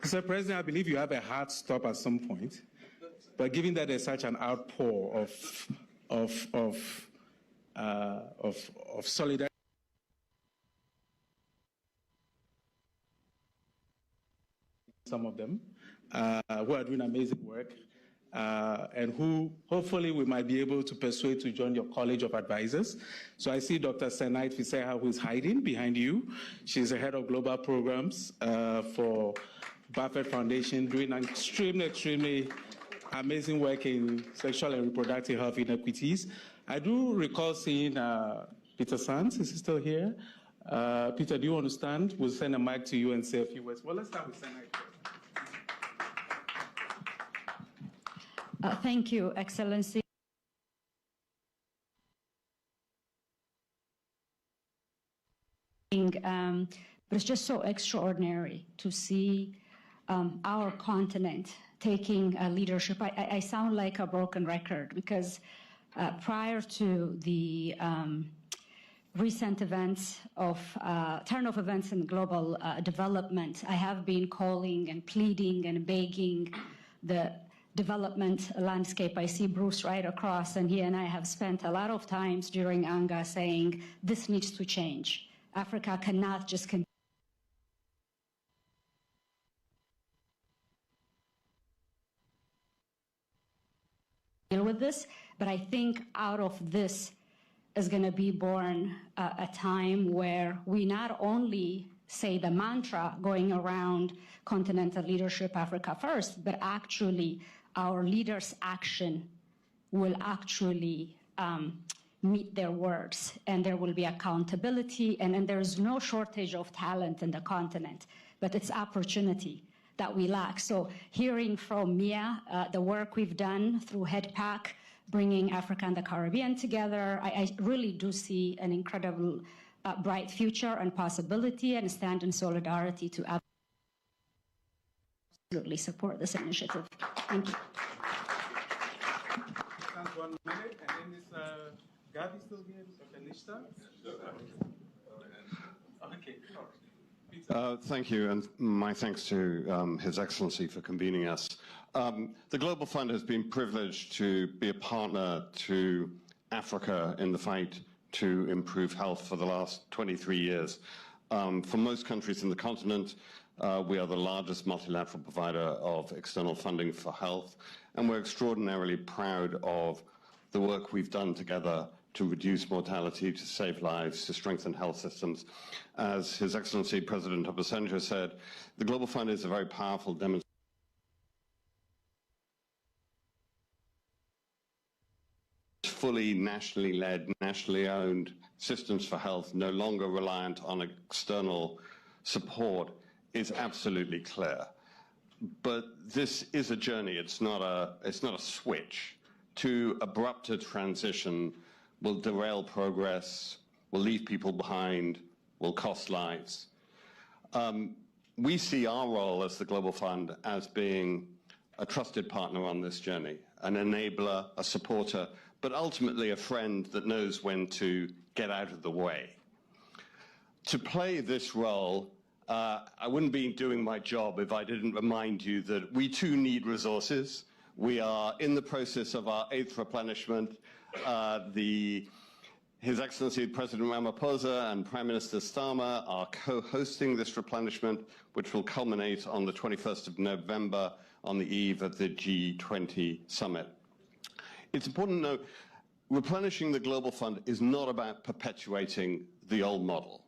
Speaker 2: Mr. President, I believe you have a hard stop at some point. But given that there's such an outpour of solidarity, some of them who are doing amazing work, and who hopefully we might be able to persuade to join your College of Advisors. So I see Dr. Senait Fiseha, who is hiding behind you. She's the head of global programs for Buffett Foundation, doing an extremely amazing work in sexual and reproductive health inequities. I do recall seeing Peter Sands. Is he still here? Peter, do you want to stand? We'll send a mic to you and say a few words. Well, let's start with Senait.
Speaker 11: Thank you, Excellency. But it's just so extraordinary to see our continent taking leadership. I sound like a broken record because prior to the recent events of turn of events in global development, I have been calling and pleading and begging the development landscape. I see Bruce right across, and he and I have spent a lot of times during ANGA saying this needs to change. Africa cannot just continue deal with this, but I think out of this is going to be born a time where we not only say the mantra going around continental leadership, Africa first, but actually our leaders' action will actually meet their words, and there will be accountability, and there's no shortage of talent in the continent, but it's opportunity that we lack. So hearing from Mia, the work we've done through HEDPAC, bringing Africa and the Caribbean together, I really do see an incredible bright future and possibility, and stand in solidarity to absolutely support this initiative. Thank you.
Speaker 2: 1 minute, and then is Gavi still here? Nishta? Okay.
Speaker 12: Thank you, and my thanks to His Excellency for convening us. The Global Fund has been privileged to be a partner to Africa in the fight to improve health for the last 23 years. For most countries in the continent, we are the largest multilateral provider of external funding for health, and we're extraordinarily proud of the work we've done together to reduce mortality, to save lives, to strengthen health systems. As His Excellency President Obasanjo said, the Global Fund is a very powerful demonstration fully nationally led, nationally owned systems for health, no longer reliant on external support, is absolutely clear. But this is a journey. It's not a switch. Too abrupt a transition will derail progress, will leave people behind, will cost lives. We see our role as the Global Fund as being a trusted partner on this journey, an enabler, a supporter, but ultimately a friend that knows when to get out of the way. To play this role, I wouldn't be doing my job if I didn't remind you that we too need resources. We are in the process of our 8th replenishment. His Excellency President Ramaphosa and Prime Minister Starmer are co-hosting this replenishment, which will culminate on the 21st of November on the eve of the G20 summit. It's important to note, replenishing the Global Fund is not about perpetuating the old model.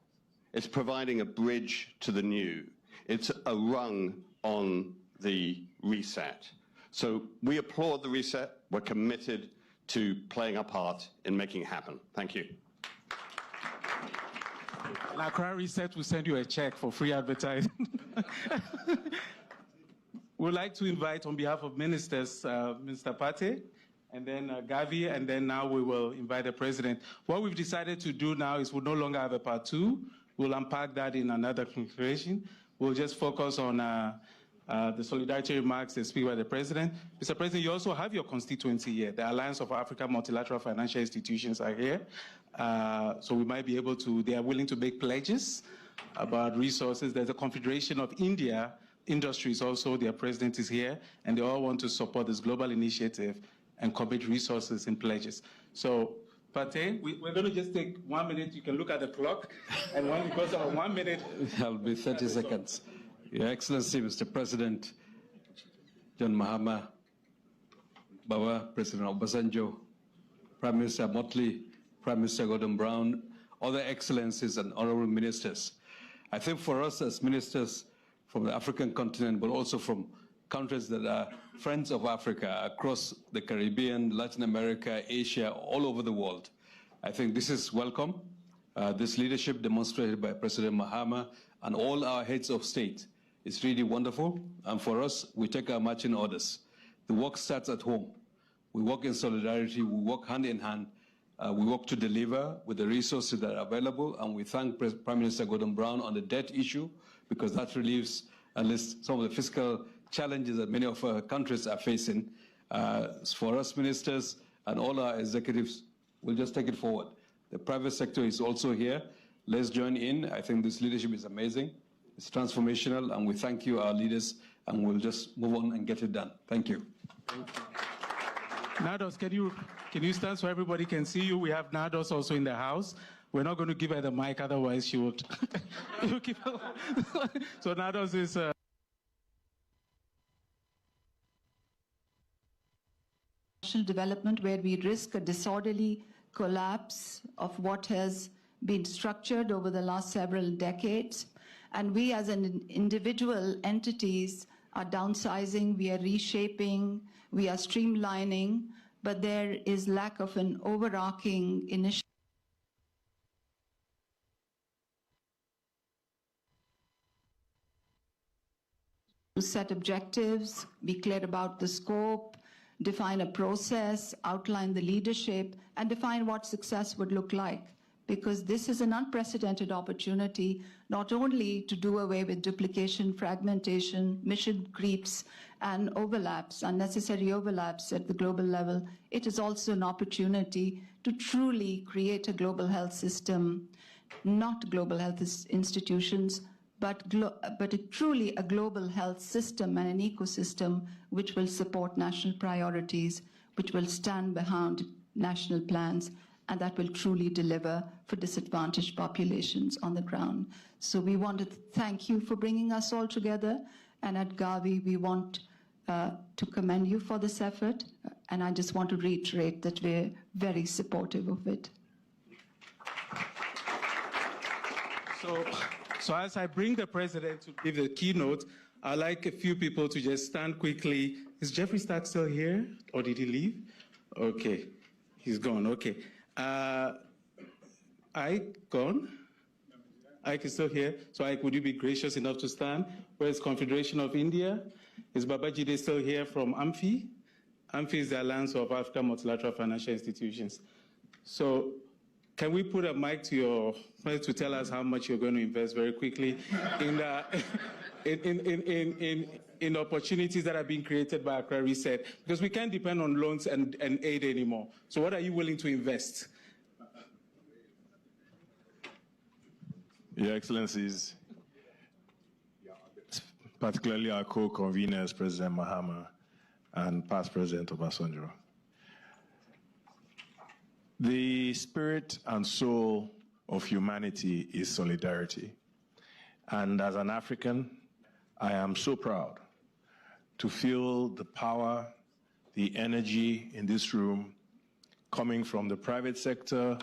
Speaker 12: It's providing a bridge to the new. It's a rung on the reset. So we applaud the reset. We're committed to playing our part in making it happen. Thank you.
Speaker 2: Accra Reset will send you a check for free advertising. We'd like to invite, on behalf of ministers, Mr. Pate, and then Gavi, and then now we will invite the President. What we've decided to do now is we'll no longer have a part 2. We'll unpack that in another configuration. We'll just focus on the solidarity remarks that speak by the President. Mr. President, you also have your constituency here. The Alliance of African Multilateral Financial Institutions are here. So we might be able to, they are willing to make pledges about resources. There's a Confederation of India Industries also, their president is here, and they all want to support this global initiative and commit resources and pledges. So, Pate, we're going to just take 1 minute. You can look at the clock, and because of 1 minute.
Speaker 13: I'll be 30 seconds. Your Excellency, Mr. President, John Mahama, Baba, President Obasanjo, Prime Minister Motley, Prime Minister Gordon Brown, other excellencies and honorable ministers. I think for us as ministers from the African continent, but also from countries that are friends of Africa across the Caribbean, Latin America, Asia, all over the world, I think this is welcome. This leadership demonstrated by President Mahama and all our heads of state is really wonderful. And for us, we take our marching orders. The work starts at home. We work in solidarity. We work hand in hand. We work to deliver with the resources that are available. And we thank Prime Minister Gordon Brown on the debt issue, because that relieves at least some of the fiscal challenges that many of our countries are facing. For us ministers, and all our executives will just take it forward. The private sector is also here. Let's join in. I think this leadership is amazing. It's transformational, and we thank you, our leaders, and we'll just move on and get it done. Thank you.
Speaker 2: Nados, can you stand so everybody can see you? We have Nados also in the house. We're not going to give her the mic, otherwise she would. So Nados is.
Speaker 14: Development where we risk a disorderly collapse of what has been structured over the last several decades. And we as an individual entities are downsizing, we are reshaping, we are streamlining, but there is lack of an overarching initiative to set objectives, be clear about the scope, define a process, outline the leadership, and define what success would look like. Because this is an unprecedented opportunity, not only to do away with duplication, fragmentation, mission creeps, and overlaps, unnecessary overlaps at the global level. It is also an opportunity to truly create a global health system, not global health institutions, but truly a global health system and an ecosystem which will support national priorities, which will stand behind national plans, and that will truly deliver for disadvantaged populations on the ground. So we want to thank you for bringing us all together, and at Gavi we want to commend you for this effort, and I just want to reiterate that we're very supportive of it.
Speaker 2: So as I bring the president to give the keynote, I'd like a few people to just stand quickly. Is Jeffrey Stark still here, or did he leave? Okay, he's gone, okay. Ike gone? Ike is still here. So Ike, would you be gracious enough to stand? Where's Confederation of India? Is Babajide still here from AMFI? AMFI is the Alliance of African Multilateral Financial Institutions. So can we put a mic to your to tell us how much you're going to invest very quickly in opportunities that are being created by Accra Reset? Because we can't depend on loans and aid anymore. So what are you willing to invest?
Speaker 15: Your Excellencies, particularly our co-conveners, President Mahama and past President Obasanjo. The spirit and soul of humanity is solidarity. And as an African, I am so proud to feel the power, the energy in this room coming from the private sector,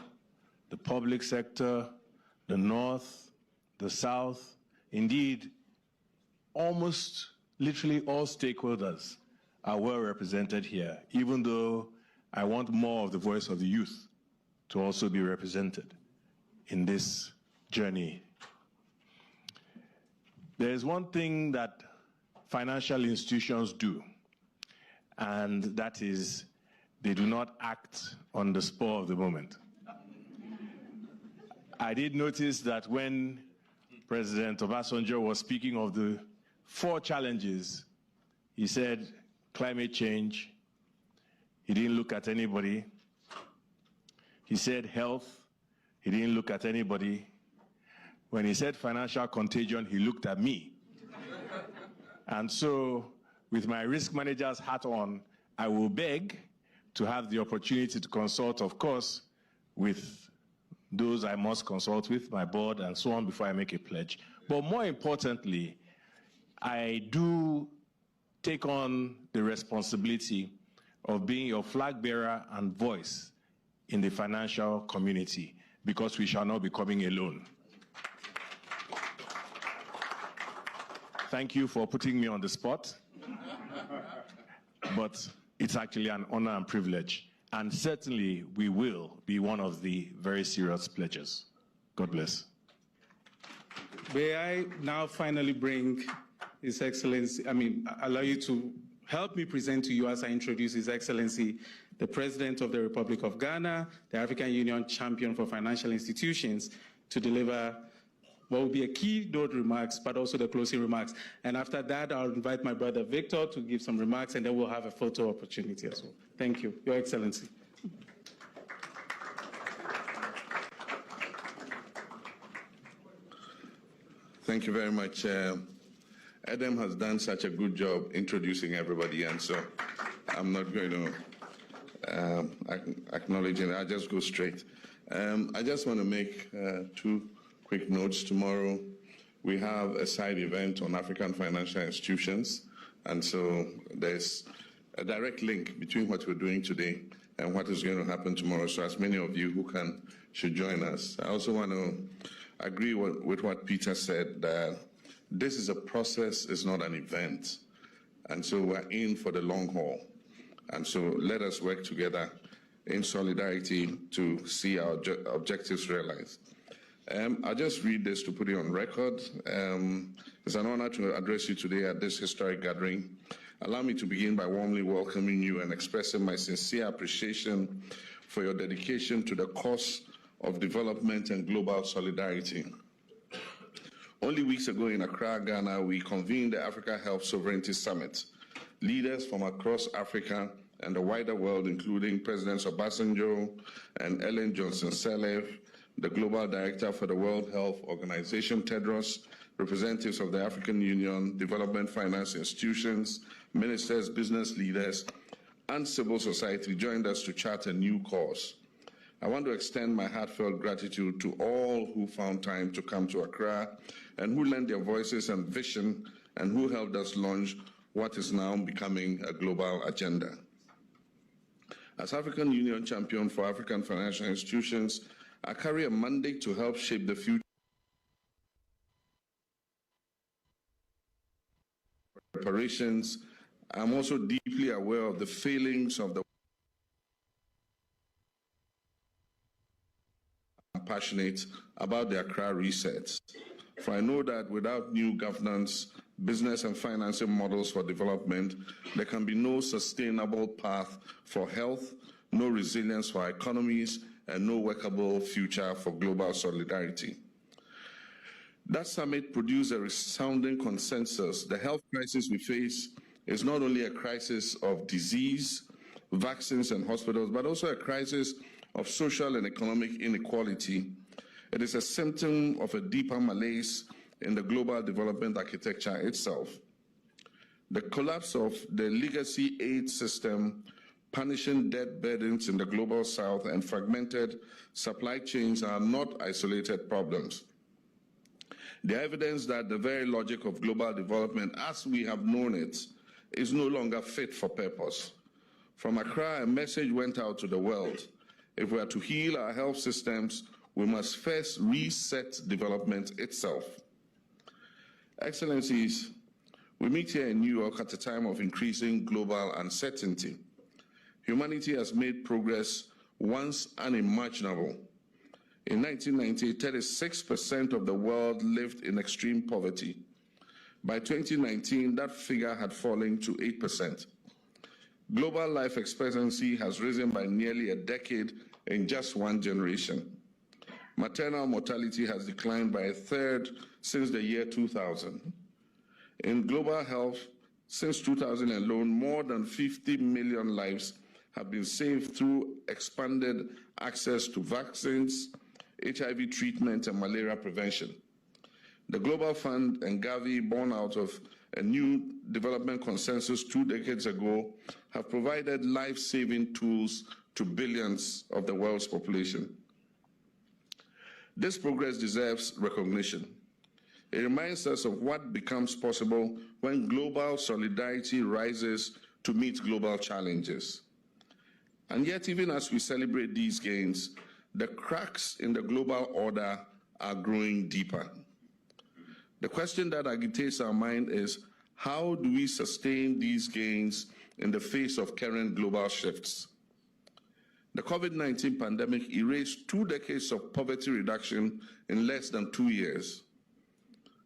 Speaker 15: the public sector, the North, the South, indeed, almost literally all stakeholders are well represented here, even though I want more of the voice of the youth to also be represented in this journey. There is one thing that financial institutions do, and that is they do not act on the spur of the moment. I did notice that when President Obasanjo was speaking of the 4 challenges, he said climate change. He didn't look at anybody. He said health. He didn't look at anybody. When he said financial contagion, he looked at me. And so, with my risk manager's hat on, I will beg to have the opportunity to consult, of course, with those I must consult with, my board and so on, before I make a pledge. But more importantly, I do take on the responsibility of being your flag bearer and voice in the financial community, because we shall not be coming alone. Thank you for putting me on the spot, but it's actually an honor and privilege, and certainly we will be one of the very serious pledges. God bless.
Speaker 2: May I now finally bring His Excellency, allow you to help me present to you as I introduce His Excellency, the President of the Republic of Ghana, the African Union Champion for Financial Institutions, to deliver what will be a keynote remarks, but also the closing remarks. And after that, I'll invite my brother Victor to give some remarks, and then we'll have a photo opportunity as well. Thank you, Your Excellency.
Speaker 16: Thank you very much. Adam has done such a good job introducing everybody, and so I'm not going to acknowledge it. I'll just go straight. I just want to make two quick notes. Tomorrow, we have a side event on African financial institutions, and so there's a direct link between what we're doing today and what is going to happen tomorrow. So as many of you who can should join us. I also want to agree with what Peter said, that this is a process, it's not an event. And so we're in for the long haul. And so let us work together in solidarity to see our objectives realized. I'll just read this to put it on record. It's an honor to address you today at this historic gathering. Allow me to begin by warmly welcoming you and expressing my sincere appreciation for your dedication to the cause of development and global solidarity. Only weeks ago in Accra, Ghana, we convened the Africa Health Sovereignty Summit. Leaders from across Africa and the wider world, including Presidents Obasanjo and Ellen Johnson Sirleaf, the Global Director for the World Health Organization, Tedros, representatives of the African Union, development finance institutions, ministers, business leaders, and civil society joined us to chart a new course. I want to extend my heartfelt gratitude to all who found time to come to Accra and who lent their voices and vision and who helped us launch what is now becoming a global agenda. As African Union champion for African financial institutions, I carry a mandate to help shape the future reparations. I'm also deeply aware of the failings of the passionate about the Accra reset. For I know that without new governance, business and financing models for development, there can be no sustainable path for health, no resilience for our economies, and no workable future for global solidarity. That summit produced a resounding consensus. The health crisis we face is not only a crisis of disease, vaccines, and hospitals, but also a crisis of social and economic inequality. It is a symptom of a deeper malaise in the global development architecture itself. The collapse of the legacy aid system, punishing debt burdens in the global south, and fragmented supply chains are not isolated problems. The evidence that the very logic of global development as we have known it is no longer fit for purpose. From Accra, a message went out to the world. If we are to heal our health systems, we must first reset development itself. Excellencies, we meet here in New York at a time of increasing global uncertainty. Humanity has made progress once unimaginable. In 1990, 36% of the world lived in extreme poverty. By 2019, that figure had fallen to 8%. Global life expectancy has risen by nearly a decade in just one generation. Maternal mortality has declined by a third since the year 2000. In global health, since 2000 alone, more than 50 million lives have been saved through expanded access to vaccines, HIV treatment, and malaria prevention. The Global Fund and Gavi, born out of a new development consensus 2 decades ago, have provided life-saving tools to billions of the world's population. This progress deserves recognition. It reminds us of what becomes possible when global solidarity rises to meet global challenges. And yet, even as we celebrate these gains, the cracks in the global order are growing deeper. The question that agitates our mind is, how do we sustain these gains in the face of current global shifts? The COVID-19 pandemic erased 2 decades of poverty reduction in less than 2 years.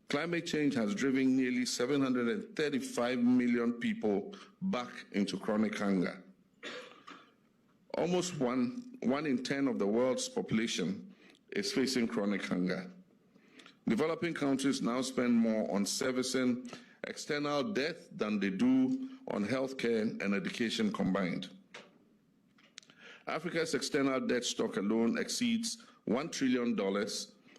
Speaker 16: Climate change has driven nearly 735 million people back into chronic hunger. Almost one in 10 of the world's population is facing chronic hunger. Developing countries now spend more on servicing external death than they do on healthcare and education combined. Africa's external debt stock alone exceeds $1 trillion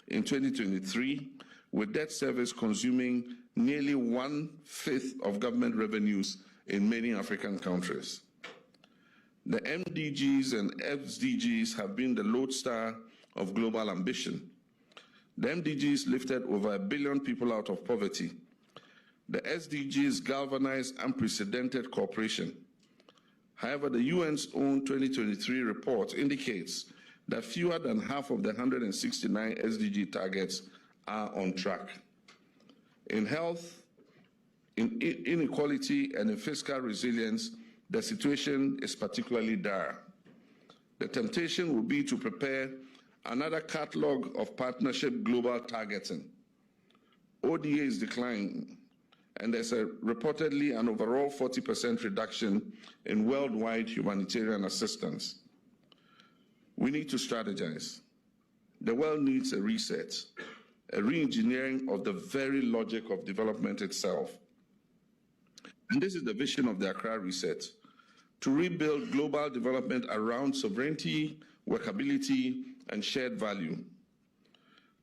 Speaker 16: in 2023, with debt service consuming nearly 1/5 of government revenues in many African countries. The MDGs and SDGs have been the lodestar of global ambition. The MDGs lifted over 1 billion people out of poverty. The SDGs galvanized unprecedented cooperation. However, the UN's own 2023 report indicates that fewer than half of the 169 SDG targets are on track. In health, in inequality, and in fiscal resilience, the situation is particularly dire. The temptation will be to prepare another catalog of partnership global targeting. ODA is declining, and there's reportedly an overall 40% reduction in worldwide humanitarian assistance. We need to strategize. The world needs a reset, a re-engineering of the very logic of development itself. And this is the vision of the Accra Reset, to rebuild global development around sovereignty, workability, and shared value,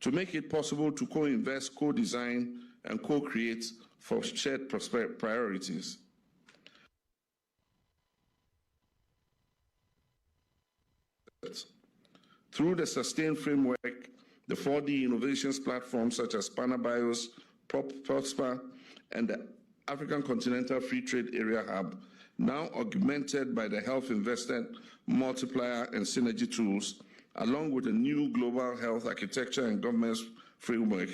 Speaker 16: to make it possible to co-invest, co-design, and co-create for shared priorities. Through the sustained framework, the 4D innovations platforms such as PanaBios, Prosper, and the African Continental Free Trade Area Hub, now augmented by the Health Investment Multiplier and Synergy tools, along with a new global health architecture and governance framework,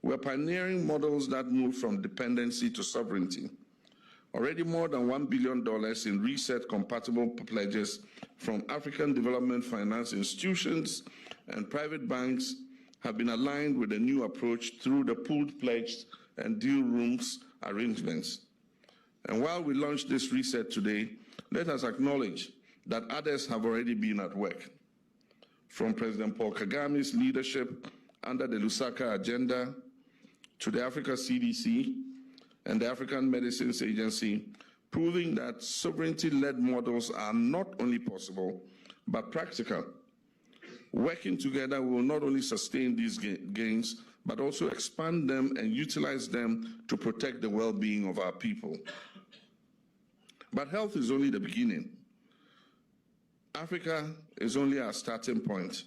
Speaker 16: we're pioneering models that move from dependency to sovereignty. Already more than $1 billion in reset-compatible pledges from African development finance institutions and private banks have been aligned with a new approach through the pooled pledged and deal rooms arrangements. And while we launch this reset today, let us acknowledge that others have already been at work. From President Paul Kagame's leadership under the Lusaka Agenda to the Africa CDC and the African Medicines Agency, proving that sovereignty-led models are not only possible, but practical. Working together will not only sustain these gains, but also expand them and utilize them to protect the well-being of our people. But health is only the beginning. Africa is only our starting point.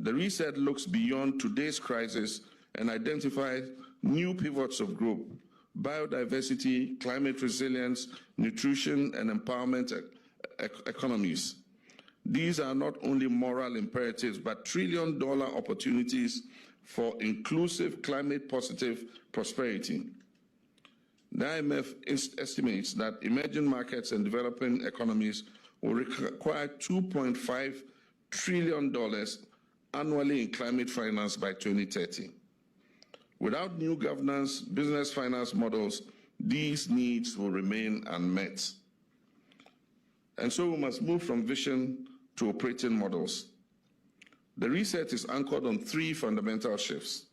Speaker 16: The reset looks beyond today's crisis and identifies new pivots of growth: biodiversity, climate resilience, nutrition, and empowerment economies. These are not only moral imperatives, but trillion-dollar opportunities for inclusive, climate-positive prosperity. The IMF estimates that emerging markets and developing economies will require $2.5 trillion annually in climate finance by 2030. Without new governance, business finance models, these needs will remain unmet. And so we must move from vision to operating models. The reset is anchored on 3 fundamental shifts.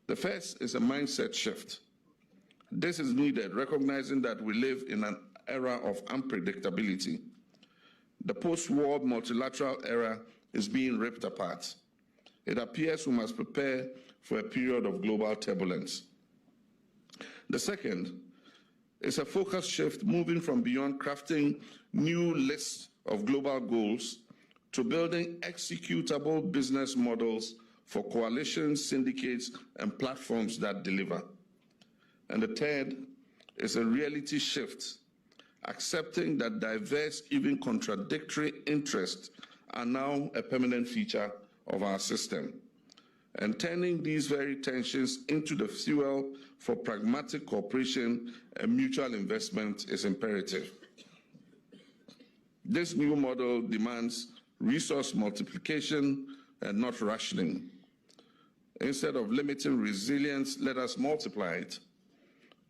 Speaker 16: The first is a mindset shift. This is needed, recognizing that we live in an era of unpredictability. The post-war multilateral era is being ripped apart. It appears we must prepare for a period of global turbulence. The second is a focus shift, moving from beyond crafting new lists of global goals to building executable business models for coalitions, syndicates, and platforms that deliver. And the third is a reality shift, accepting that diverse, even contradictory interests are now a permanent feature of our system. And turning these very tensions into the fuel for pragmatic cooperation and mutual investment is imperative. This new model demands resource multiplication and not rationing. Instead of limiting resilience, let us multiply it.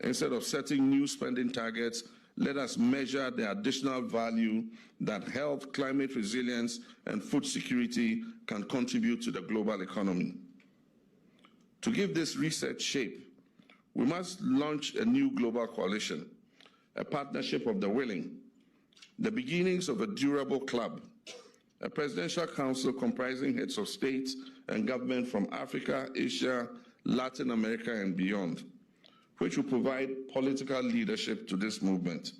Speaker 16: Instead of setting new spending targets, let us measure the additional value that health, climate resilience, and food security can contribute to the global economy. To give this reset shape, we must launch a new global coalition, a partnership of the willing, the beginnings of a durable club, a presidential council comprising heads of state and government from Africa, Asia, Latin America, and beyond, which will provide political leadership to this movement.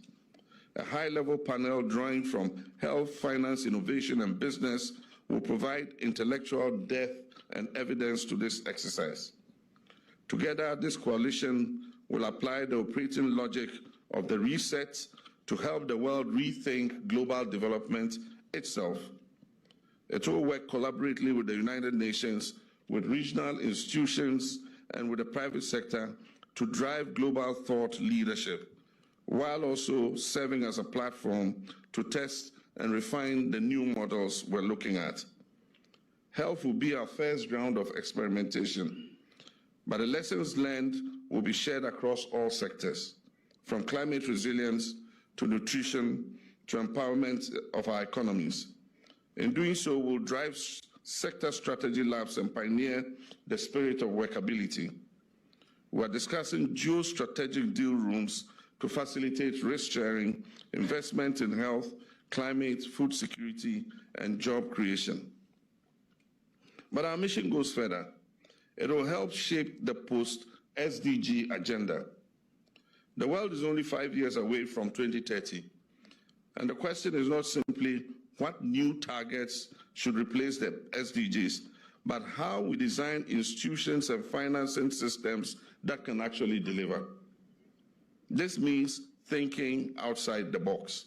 Speaker 16: A high-level panel drawing from health, finance, innovation, and business will provide intellectual depth and evidence to this exercise. Together, this coalition will apply the operating logic of the reset to help the world rethink global development itself. It will work collaboratively with the United Nations, with regional institutions, and with the private sector to drive global thought leadership, while also serving as a platform to test and refine the new models we're looking at. Health will be our first ground of experimentation, but the lessons learned will be shared across all sectors, from climate resilience to nutrition to empowerment of our economies. In doing so, we'll drive sector strategy labs and pioneer the spirit of workability. We're discussing geostrategic deal rooms to facilitate risk sharing, investment in health, climate, food security, and job creation. But our mission goes further. It will help shape the post-SDG agenda. The world is only 5 years away from 2030. And the question is not simply what new targets should replace the SDGs, but how we design institutions and financing systems that can actually deliver. This means thinking outside the box,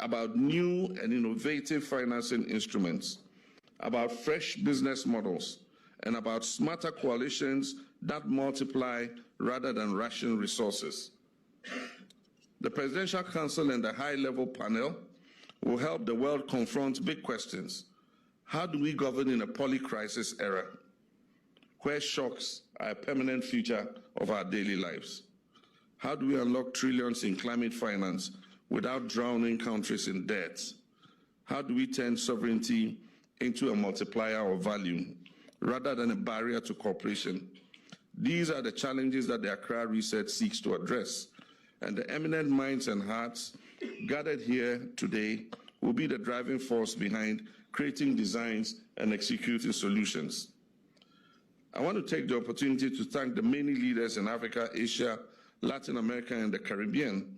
Speaker 16: about new and innovative financing instruments, about fresh business models, and about smarter coalitions that multiply rather than ration resources. The Presidential Council and the high-level panel will help the world confront big questions. How do we govern in a poly-crisis era, where shocks are a permanent feature of our daily lives? How do we unlock trillions in climate finance without drowning countries in debt? How do we turn sovereignty into a multiplier of value rather than a barrier to cooperation? These are the challenges that the Accra Reset seeks to address, and the eminent minds and hearts gathered here today will be the driving force behind creating designs and executing solutions. I want to take the opportunity to thank the many leaders in Africa, Asia, Latin America, and the Caribbean,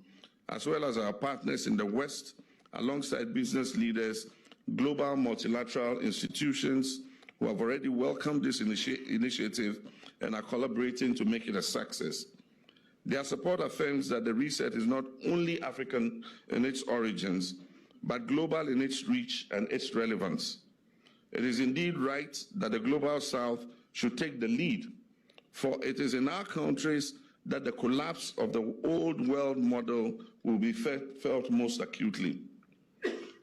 Speaker 16: as well as our partners in the West, alongside business leaders, global multilateral institutions who have already welcomed this initiative and are collaborating to make it a success. Their support affirms that the reset is not only African in its origins, but global in its reach and its relevance. It is indeed right that the Global South should take the lead, for it is in our countries that the collapse of the old world model will be felt most acutely.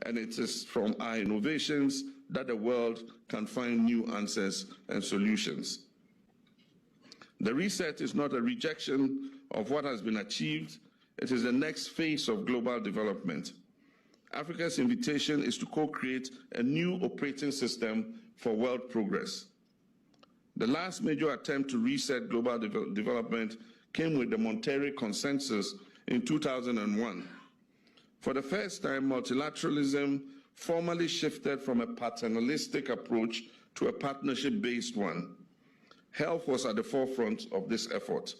Speaker 16: And it is from our innovations that the world can find new answers and solutions. The reset is not a rejection of what has been achieved. It is the next phase of global development. Africa's invitation is to co-create a new operating system for world progress. The last major attempt to reset global development came with the Monterrey Consensus in 2001. For the first time, multilateralism formally shifted from a paternalistic approach to a partnership-based one. Health was at the forefront of this effort.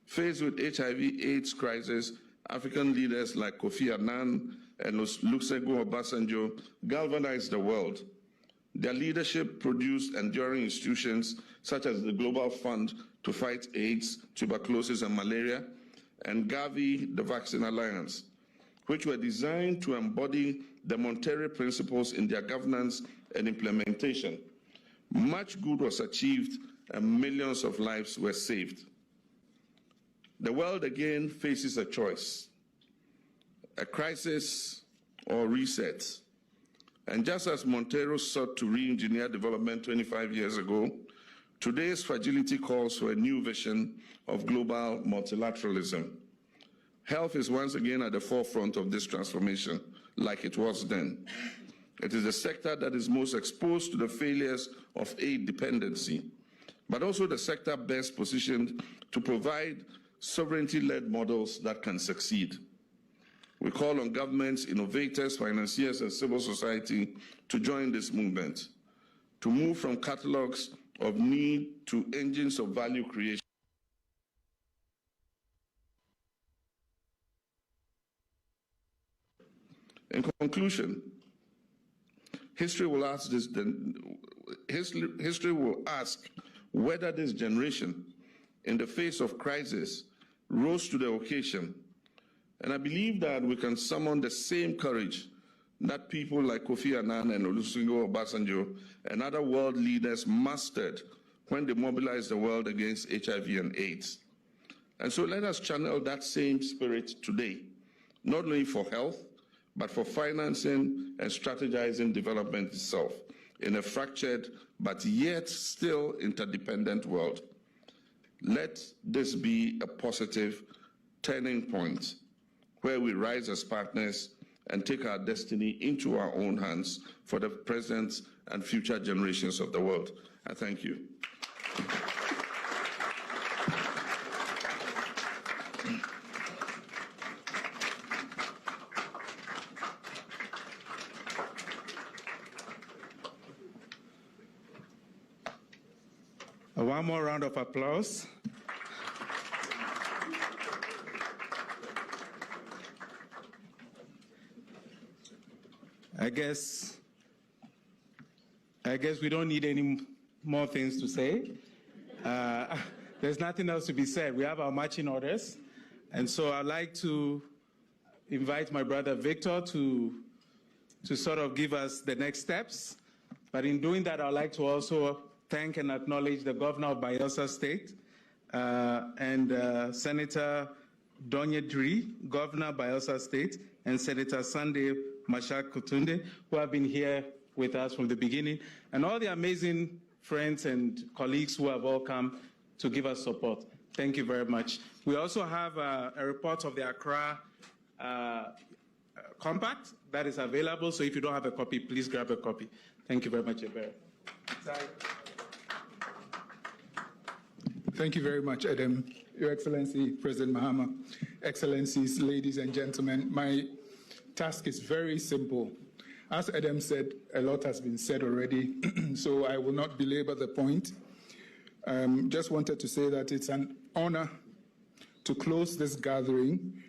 Speaker 16: Faced with HIV/AIDS crisis, African leaders like Kofi Annan and Olusegun Obasanjo galvanized the world. Their leadership produced enduring institutions such as the Global Fund to fight AIDS, tuberculosis, and malaria, and Gavi, the Vaccine Alliance, which were designed to embody the Monterrey principles in their governance and implementation. Much good was achieved and millions of lives were saved. The world again faces a choice, a crisis or reset. And just as Montero sought to re-engineer development 25 years ago, today's fragility calls for a new vision of global multilateralism. Health is once again at the forefront of this transformation, like it was then. It is the sector that is most exposed to the failures of aid dependency, but also the sector best positioned to provide sovereignty-led models that can succeed. We call on governments, innovators, financiers, and civil society to join this movement, to move from catalogs of need to engines of value creation. In conclusion, history will ask whether this generation, in the face of crisis, rose to the occasion. And I believe that we can summon the same courage that people like Kofi Annan and Olusegun Obasanjo and other world leaders mustered when they mobilized the world against HIV and AIDS. And so let us channel that same spirit today, not only for health, but for financing and strategizing development itself in a fractured but yet still interdependent world. Let this be a positive turning point where we rise as partners and take our destiny into our own hands for the present and future generations of the world. I thank you.
Speaker 2: One more round of applause. I guess we don't need any more things to say. There's nothing else to be said. We have our marching orders. And so I'd like to invite my brother Victor to sort of give us the next steps. But in doing that, I'd like to also thank and acknowledge the governor of Bayelsa State and Senator Donyedri, governor of Bayelsa State, and Senator Sunday Mashak Kutunde, who have been here with us from the beginning, and all the amazing friends and colleagues who have all come to give us support. Thank you very much. We also have a report of the Accra Compact that is available, so if you don't have a copy, please grab a copy. Thank you very much, Ebere.
Speaker 17: Thank you very much, Adam. Your Excellency, President Mahama, Excellencies, ladies and gentlemen, my task is very simple. As Adam said, a lot has been said already, so I will not belabor the point. Just wanted to say that it's an honor to close this gathering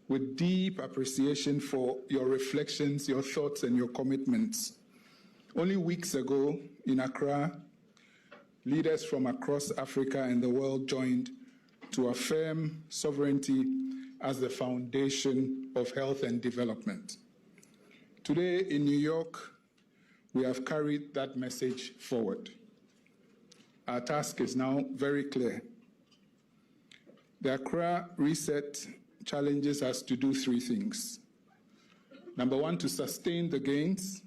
Speaker 17: with deep appreciation for your reflections, your thoughts, and your commitments. Only weeks ago in Accra, leaders from across Africa and the world joined to affirm sovereignty as the foundation of health and development. Today in New York, we have carried that message forward. Our task is now very clear. The Accra Reset challenges us to do three things. Number one, to sustain the gains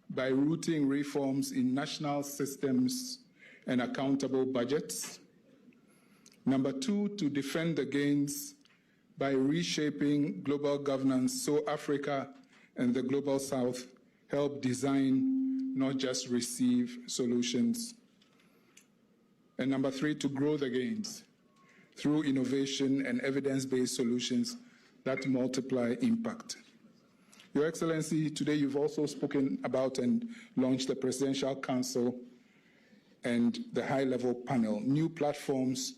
Speaker 17: by rooting reforms in national systems and accountable budgets. Number two, to defend the gains by reshaping global governance so Africa and the Global South help design, not just receive solutions. And number three, to grow the gains through innovation and evidence-based solutions that multiply impact. Your Excellency, today you've also spoken about and launched the Presidential Council and the high-level panel, new platforms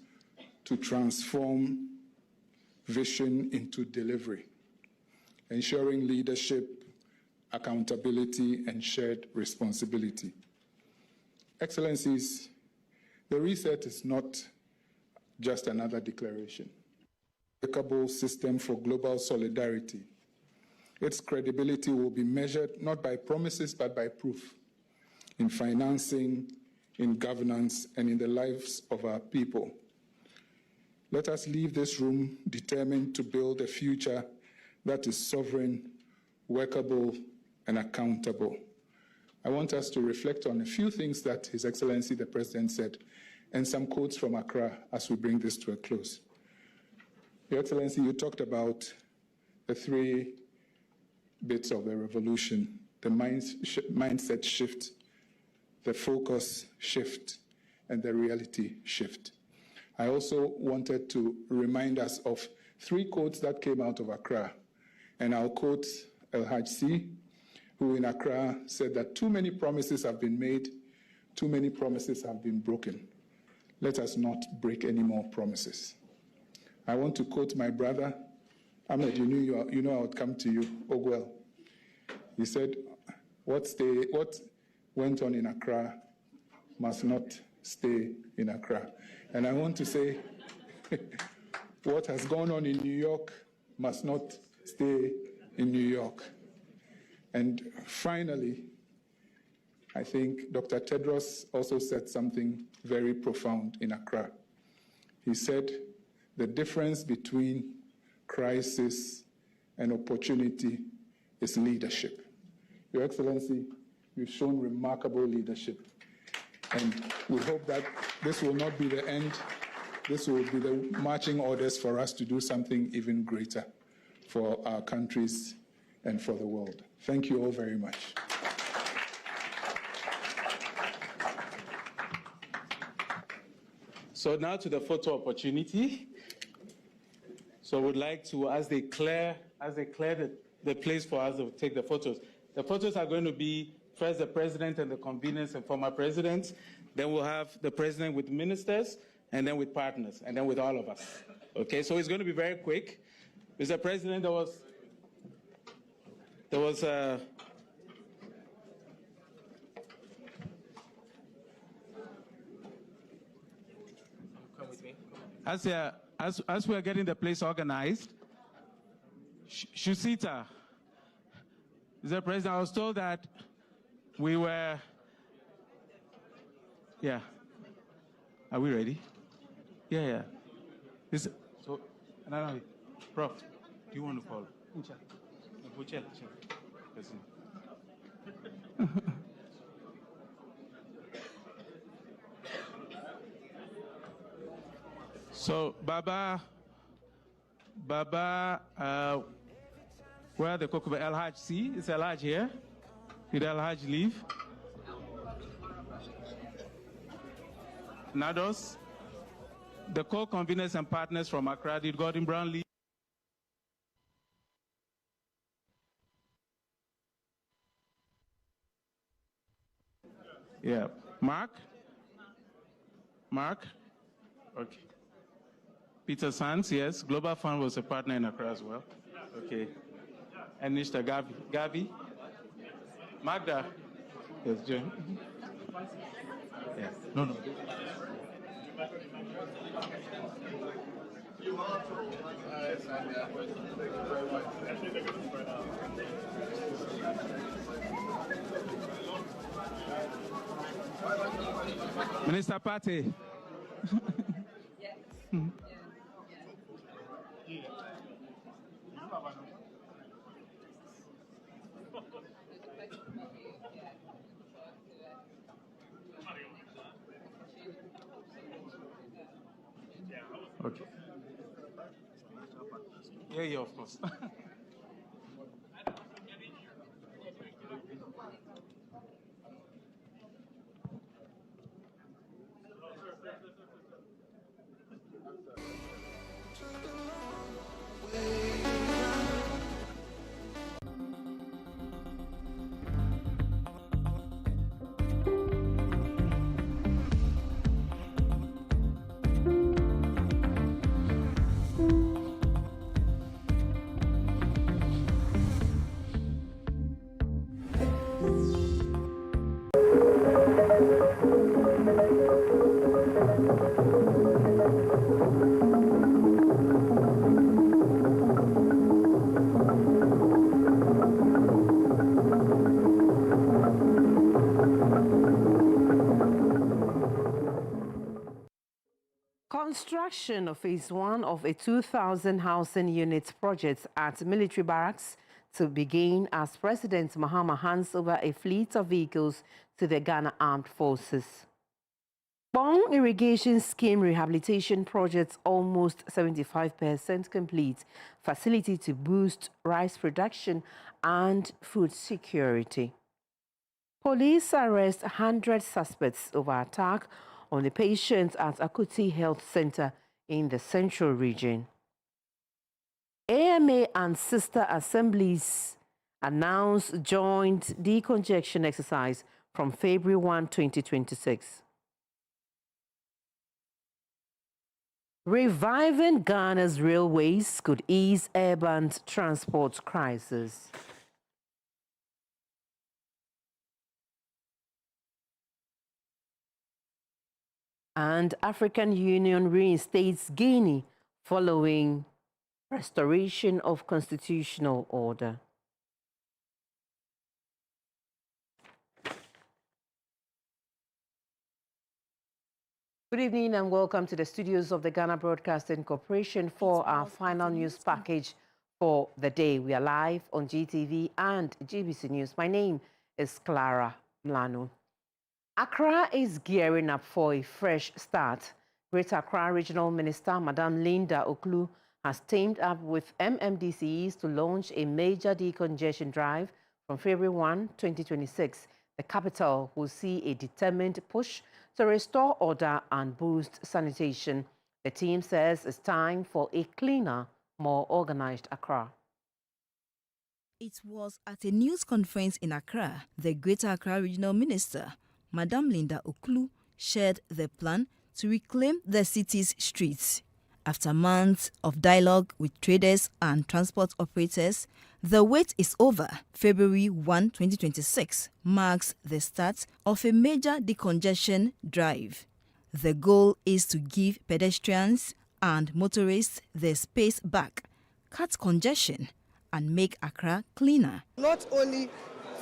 Speaker 17: to transform vision into delivery, ensuring leadership, accountability, and shared responsibility. Excellencies, the reset is not just another declaration. A workable system for global solidarity. Its credibility will be measured not by promises, but by proof in financing, in governance, and in the lives of our people. Let us leave this room determined to build a future that is sovereign, workable, and accountable. I want us to reflect on a few things that His Excellency the President said, and some quotes from Accra as we bring this to a close. Your Excellency, you talked about the three bits of the revolution, the mindset shift, the focus shift, and the reality shift. I also wanted to remind us of three quotes that came out of Accra And I'll quote El Haj C, who in Accra said that too many promises have been made, too many promises have been broken. Let us not break any more promises. I want to quote my brother, Ahmed, you know I would come to you, Ogwell. He said, what went on in Accra must not stay in Accra. And I want to say, what has gone on in New York must not stay in New York. And finally, I think Dr. Tedros also said something very profound in Accra. He said, the difference between crisis and opportunity is leadership. Your Excellency, you've shown remarkable leadership. And we hope that this will not be the end. This will be the marching orders for us to do something even greater for our countries and for the world. Thank you all very much.
Speaker 2: So now to the photo opportunity. So we'd like to, as they clear the place for us to take the photos. The photos are going to be first the president and the conveners and former presidents. Then we'll have the president with ministers, and then with partners, and then with all of us. Okay, so it's going to be very quick. Mr. President, there was as we are getting the place organized, Shusita, Mr. President, I was told that we were, yeah. Are we ready? Yeah. So, Prof, do you want to follow? So, Baba, where are the Kokuba? El Haj C? Is El Haj here? Did El Haj leave? Nados, the co-conveners and partners from Accra, did Gordon Brown leave? Yeah. Mark? Okay. Peter Sands, yes. Global Fund was a partner in Accra as well. Okay. And Mr. Gavi? Magda? Yes, John. Yes. No. Minister Pate. Okay. Yeah, of course.
Speaker 18: Construction of phase 1 of a 2,000 housing units project at military barracks to begin as President Mahama hands over a fleet of vehicles to the Ghana Armed Forces. Bong Irrigation Scheme rehabilitation projects almost 75% complete, facility to boost rice production and food security. Police arrest 100 suspects over attack on a patient at Akuti Health Center in the Central Region. AMA and sister assemblies announced joint decongestion exercise from February 1, 2026. Reviving Ghana's railways could ease urban transport crisis. And African Union reinstates Guinea following restoration of constitutional order. Good evening and welcome to the studios of the Ghana Broadcasting Corporation for our final news package for the day. We are live on GTV and GBC News. My name is Clara Mlanu. Accra is gearing up for a fresh start. Greater Accra Regional Minister Madam Linda Oklu has teamed up with MMDCEs to launch a major decongestion drive from February 1, 2026. The capital will see a determined push to restore order and boost sanitation. The team says it's time for a cleaner, more organized Accra.
Speaker 19: It was at a news conference in Accra, the Greater Accra Regional Minister, Madam Linda Oklu, shared the plan to reclaim the city's streets. After months of dialogue with traders and transport operators, the wait is over. February 1, 2026 marks the start of a major decongestion drive. The goal is to give pedestrians and motorists their space back, cut congestion, and make Accra cleaner.
Speaker 20: Not only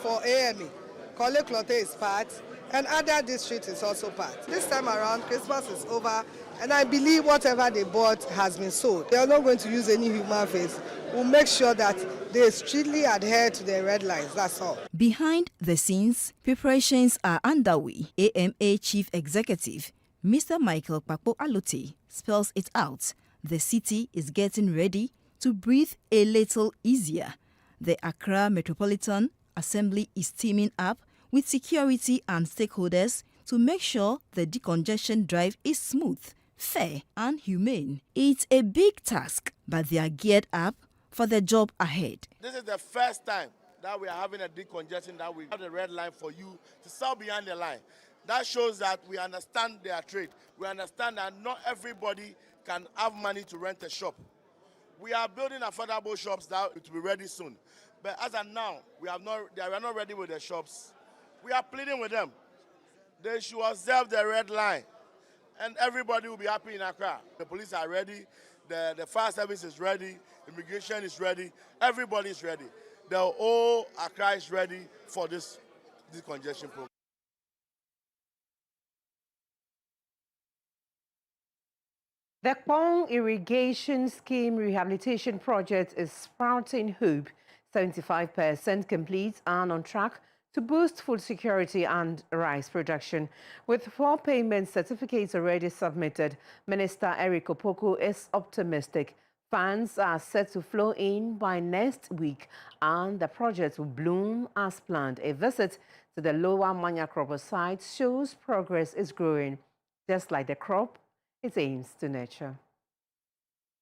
Speaker 20: for AME, Korle Klottey is part, and other districts is also part. This time around, Christmas is over, and I believe whatever they bought has been sold. They are not going to use any human face. We'll make sure that they strictly adhere to the red lines, that's all.
Speaker 19: Behind the scenes, preparations are underway. AMA Chief Executive, Mr. Michael Kpakpo Alote, spells it out. The city is getting ready to breathe a little easier. The Accra Metropolitan Assembly is teaming up with security and stakeholders to make sure the decongestion drive is smooth, fair, and humane. It's a big task, but they are geared up for the job ahead.
Speaker 21: This is the first time that we are having a decongestion, that we have the red line for you to sell behind the line. That shows that we understand their trade. We understand that not everybody can have money to rent a shop. We are building affordable shops that will be ready soon. But as of now, they are not ready with the shops. We are pleading with them. They should observe the red line, and everybody will be happy in Accra. The police are ready, the fire service is ready, immigration is ready, everybody is ready. The whole Accra is ready for this decongestion program.
Speaker 18: The Kpong Irrigation Scheme Rehabilitation Project is sprouting hope. 75% complete and on track to boost food security and rice production. With 4 payment certificates already submitted, Minister Eric Opoku is optimistic. Funds are set to flow in by next week and the project will bloom as planned. A visit to the Lower Manyakrobo site shows progress is growing. Just like the crop, it aims to nurture.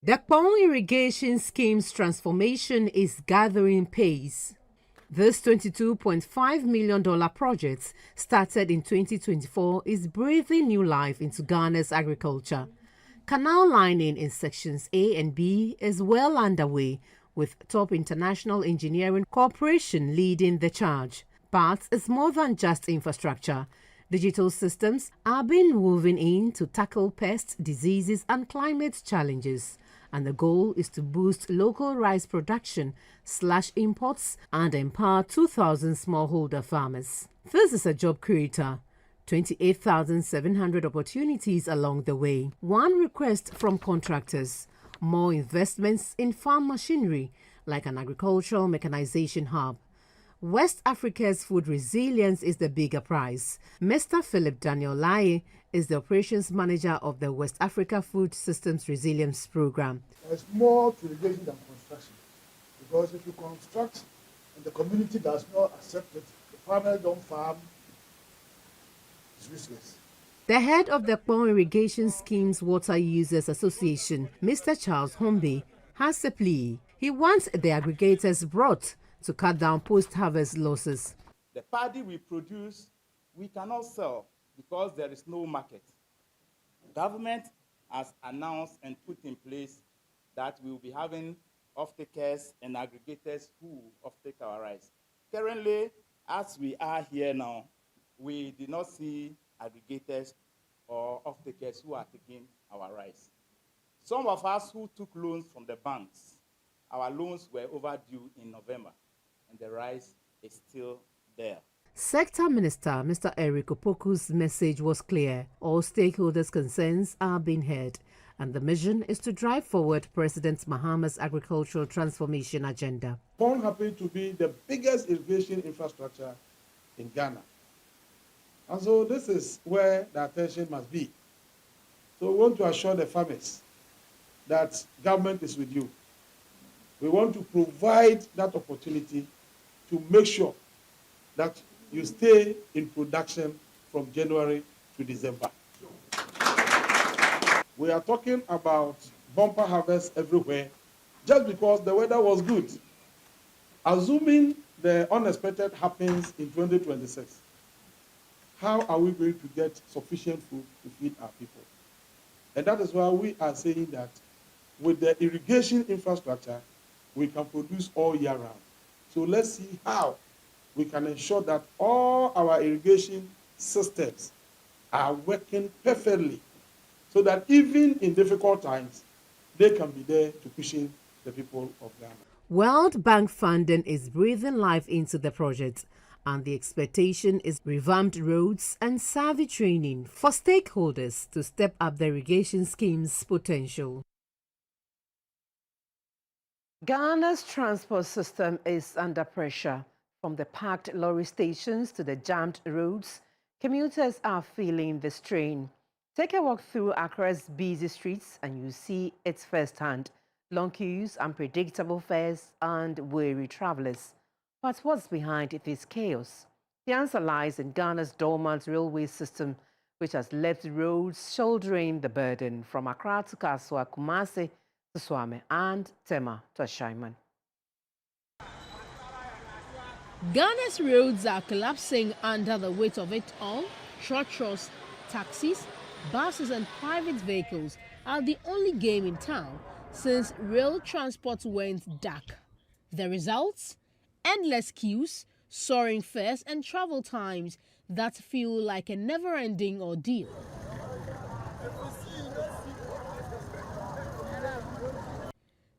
Speaker 18: The Kpong Irrigation Scheme's transformation is gathering pace. This $22.5 million project, started in 2024, is breathing new life into Ghana's agriculture. Canal lining in sections A and B is well underway, with top international engineering corporation leading the charge. But it's more than just infrastructure. Digital systems are being woven in to tackle pests, diseases, and climate challenges. And the goal is to boost local rice production, slash imports, and empower 2,000 smallholder farmers. This is a job creator. 28,700 opportunities along the way. One request from contractors: more investments in farm machinery, like an agricultural mechanization hub. West Africa's food resilience is the bigger prize. Mr. Philip Daniel Lai is the operations manager of the West Africa Food Systems Resilience Program.
Speaker 22: There's more to irrigation than construction, because if you construct and the community does not accept it, the farmers don't farm, it's useless.
Speaker 18: The head of the Kpong Irrigation Scheme's Water Users Association, Mr. Charles Hombe, has a plea. He wants the aggregators brought to cut down post-harvest losses.
Speaker 1: The paddy we produce, we cannot sell because there is no market. Government has announced and put in place that we will be having off-takers and aggregators who off-take our rice. Currently, as we are here now, we did not see aggregators or off-takers who are taking our rice. Some of us who took loans from the banks, our loans were overdue in November, and the rice is still there.
Speaker 18: Sector Minister Mr. Eric Opoku's message was clear. All stakeholders' concerns are being heard, and the mission is to drive forward President Mahama's agricultural transformation agenda.
Speaker 22: Pond happened to be the biggest irrigation infrastructure in Ghana. And so this is where the attention must be. So we want to assure the farmers that government is with you. We want to provide that opportunity to make sure that you stay in production from January to December. We are talking about bumper harvest everywhere just because the weather was good. Assuming the unexpected happens in 2026, how are we going to get sufficient food to feed our people? And that is why we are saying that with the irrigation infrastructure, we can produce all year round. So let's see how we can ensure that all our irrigation systems are working perfectly so that even in difficult times, they can be there to cushion the people of Ghana.
Speaker 18: World Bank funding is breathing life into the project, and the expectation is revamped roads and savvy training for stakeholders to step up the irrigation scheme's potential. Ghana's transport system is under pressure. From the packed lorry stations to the jammed roads, commuters are feeling the strain. Take a walk through Accra's busy streets and you see it firsthand. Long queues, unpredictable fares, and weary travelers. But what's behind this chaos? The answer lies in Ghana's dormant railway system, which has left roads shouldering the burden from Accra to Kaswa, Kumasi to Swame, and Tema to Ashaiman.
Speaker 3: Ghana's roads are collapsing under the weight of it all. Trotros, taxis, buses and private vehicles are the only game in town since rail transport went dark. The results? Endless queues, soaring fares and travel times that feel like a never-ending ordeal.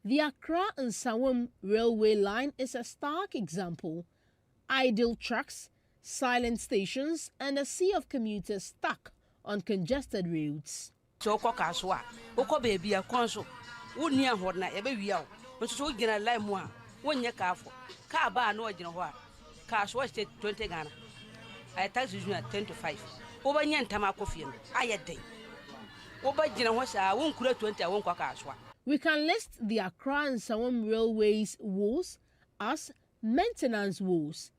Speaker 3: The Accra and Sawam railway line is a stark example. Idle trucks, silent stations, and a sea of commuters stuck on congested roads.
Speaker 23: So Kaswa, Oko baby a consul, would near Horna ever we out, but so get a lime one, 1 year car for. Car bar no idea what. Kaswa state 20 Ghana. I tax you at 10 to 5. Over Yan Tamako film, I a day. Over Jina was I won't create 20, I won't Kaswa.
Speaker 3: We can list the Accra and Sawam railways woes as maintenance woes,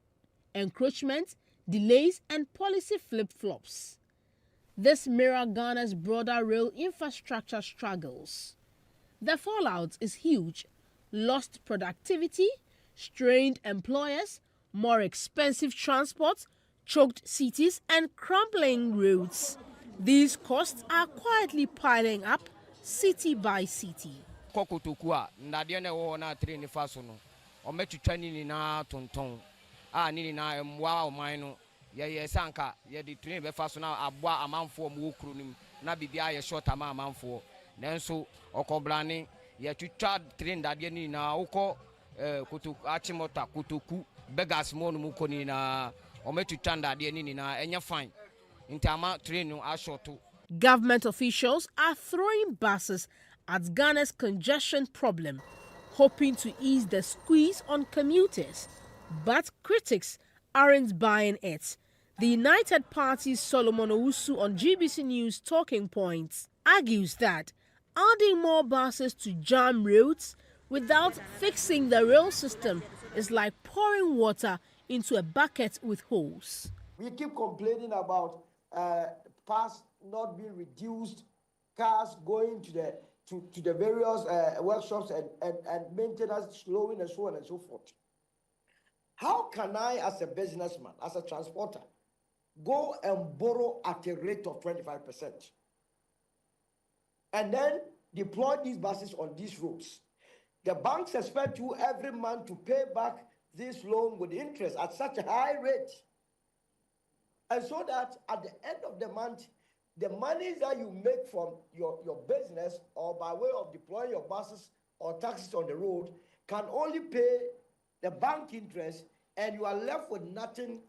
Speaker 3: encroachment, delays, and policy flip-flops. This mirrors Ghana's broader rail infrastructure struggles. The fallout is huge. Lost productivity, strained employers, more expensive transport, choked cities, and crumbling roads. These costs are quietly piling up city by city.
Speaker 24: Kokotokua, Nadiana Wana train fasono, or Metuchani na tonton. Nini na mwa mino, ye sanka, ye the train be fasona, abwa a man for mukrunim, na bibia ye short a man for. Nenso, Okoblani, ye to chad train that ye na oko, kutu achimota, kutuku, begas mon mukoni na, or Metuchanda, ye nina, and you're fine. Intama train no ashoto.
Speaker 3: Government officials are throwing buses at Ghana's congestion problem, hoping to ease the squeeze on commuters. But critics aren't buying it. The United Party's Solomon Owusu on GBC News Talking Points argues that adding more buses to jam roads without fixing the rail system is like pouring water into a bucket with holes.
Speaker 25: We keep complaining about pass not being reduced, cars going to the
Speaker 4: to the various workshops and maintenance, slowing and so on and so forth. How can I, as a businessman, as a transporter, go and borrow at a rate of 25% and then deploy these buses on these routes? The banks expect you every month to pay back this loan with interest at such a high rate. And so that at the end of the month, the money that you make from your business or by way of deploying your buses or taxis on the road can only pay the bank interest, and you are left with nothing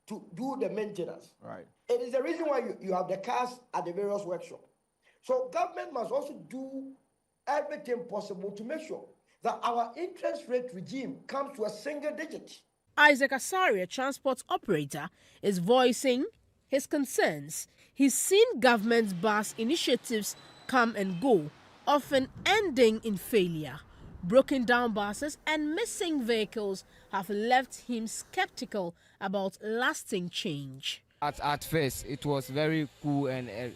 Speaker 4: to do the maintenance.
Speaker 5: Right.
Speaker 4: It is the reason why you have the cars at the various workshops. So government must also do everything possible to make sure that our interest rate regime comes to a single digit.
Speaker 3: Isaac Asari, a transport operator, is voicing his concerns. He's seen government bus initiatives come and go, often ending in failure. Broken down buses and missing vehicles have left him skeptical about lasting change.
Speaker 24: At first, it was very cool and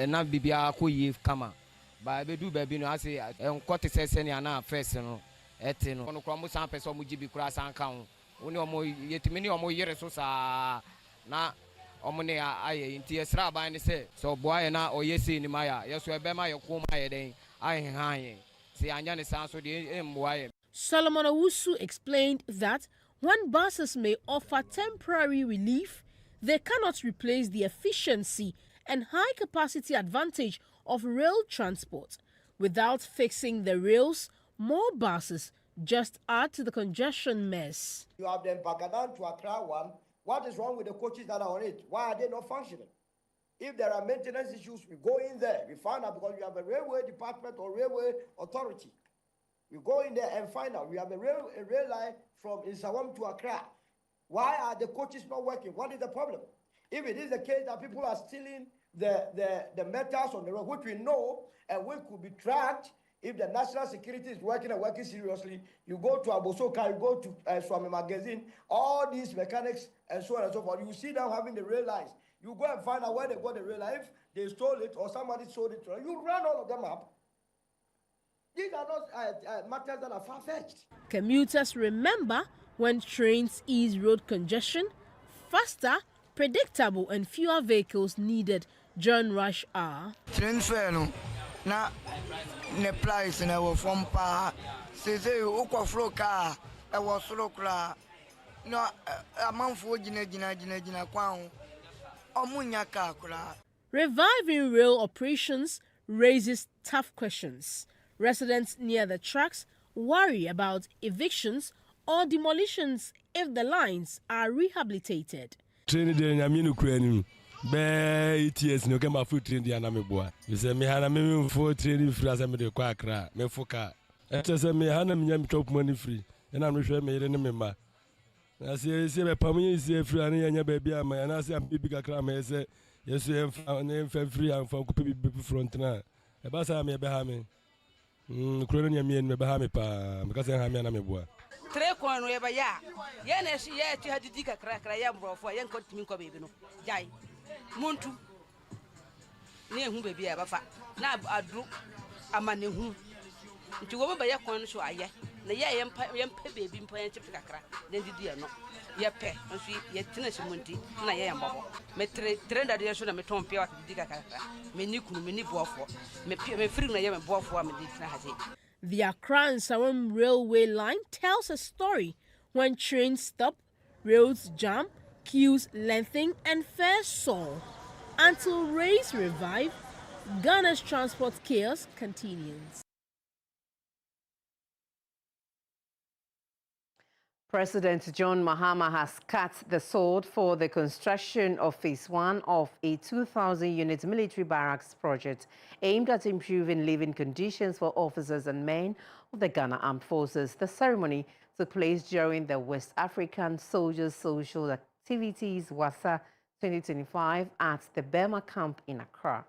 Speaker 24: not bibia cool kama. But I do baby no I say quite a session na first no etino. Ono kwa musa person mu jibi kura san kan. Oni omo yetimi ni omo yere so sa na omo ne aye nti esra ban ne say so boy na oyesi ni maya yeso ebe ma yeko ma ye den aye han.
Speaker 3: Solomon Owusu explained that when buses may offer temporary relief, they cannot replace the efficiency and high capacity advantage of rail transport. Without fixing the rails, more buses just add to the congestion mess.
Speaker 4: You have the Mpagadan to Accra one. What is wrong with the coaches that are on it? Why are they not functioning? If there are maintenance issues, we go in there. We find out because we have a railway department or railway authority. We go in there and find out. We have a rail line from Isawam to Accra. Why are the coaches not working? What is the problem? If it is the case that people are stealing the metals on the road, which we know and which could be tracked, if the national security is working and working seriously, you go to Abosoka, you go to Swami Magazine, all these mechanics and so on and so forth. You see them having the rail lines. You go and find out where they got the rail line. If they stole it or somebody sold it, you run all of them up. These are not matters that are far-fetched.
Speaker 3: Commuters remember when trains ease road congestion, faster, predictable and fewer vehicles needed during rush hour.
Speaker 6: Train fare na ne price na wo from pa se uko flow car e wo soro kra no amanfo gina kwan omunya ka kra.
Speaker 3: Reviving rail operations raises tough questions. Residents near the tracks worry about evictions or demolitions if the lines are rehabilitated.
Speaker 7: Train de nyaminu kwani be ETS no kema food train dia na meboa. You say me hana me for train free as me de kwa Accra me foka. E say me hana me nyam chop money free. E na me hwe me yire ne me ma. Na say be pamu yi free an nya ba bia ma na say am bibi kakra me say yesu em free am fa ko bibi front na. E ba say me be ha me. Kuro nya me be ha me pa. Me ka say ha me na me boa.
Speaker 23: Tre kono e ba ya. Ye na shi ye ti hadidi kakra ya mbrofo ye nkotimi nko bebi no. Jai. Muntu ne hu bebi e ba fa. Na adru amane hu. Nti wo ba ye kono so aye. Na ye mpa bebi mpa ye chip kakra. Den didi e no. Ye pe nso ye tina shi munti na ye yambo. Me tre da de so na me ton pia wa didi kakra. Me ni kunu me ni boafo. Me free na ye me boafo me di tina haje.
Speaker 3: The Accra and Sawam railway line tells a story. When trains stop, roads jam, queues lengthen and fares soar. Until rails revive, Ghana's transport chaos continues.
Speaker 18: President John Mahama has cut the sword for the construction of Phase 1 of a 2,000-unit military barracks project aimed at improving living conditions for officers and men of the Ghana Armed Forces. The ceremony took place during the West African Soldiers Social Activities WASA 2025 at the Burma camp in Accra.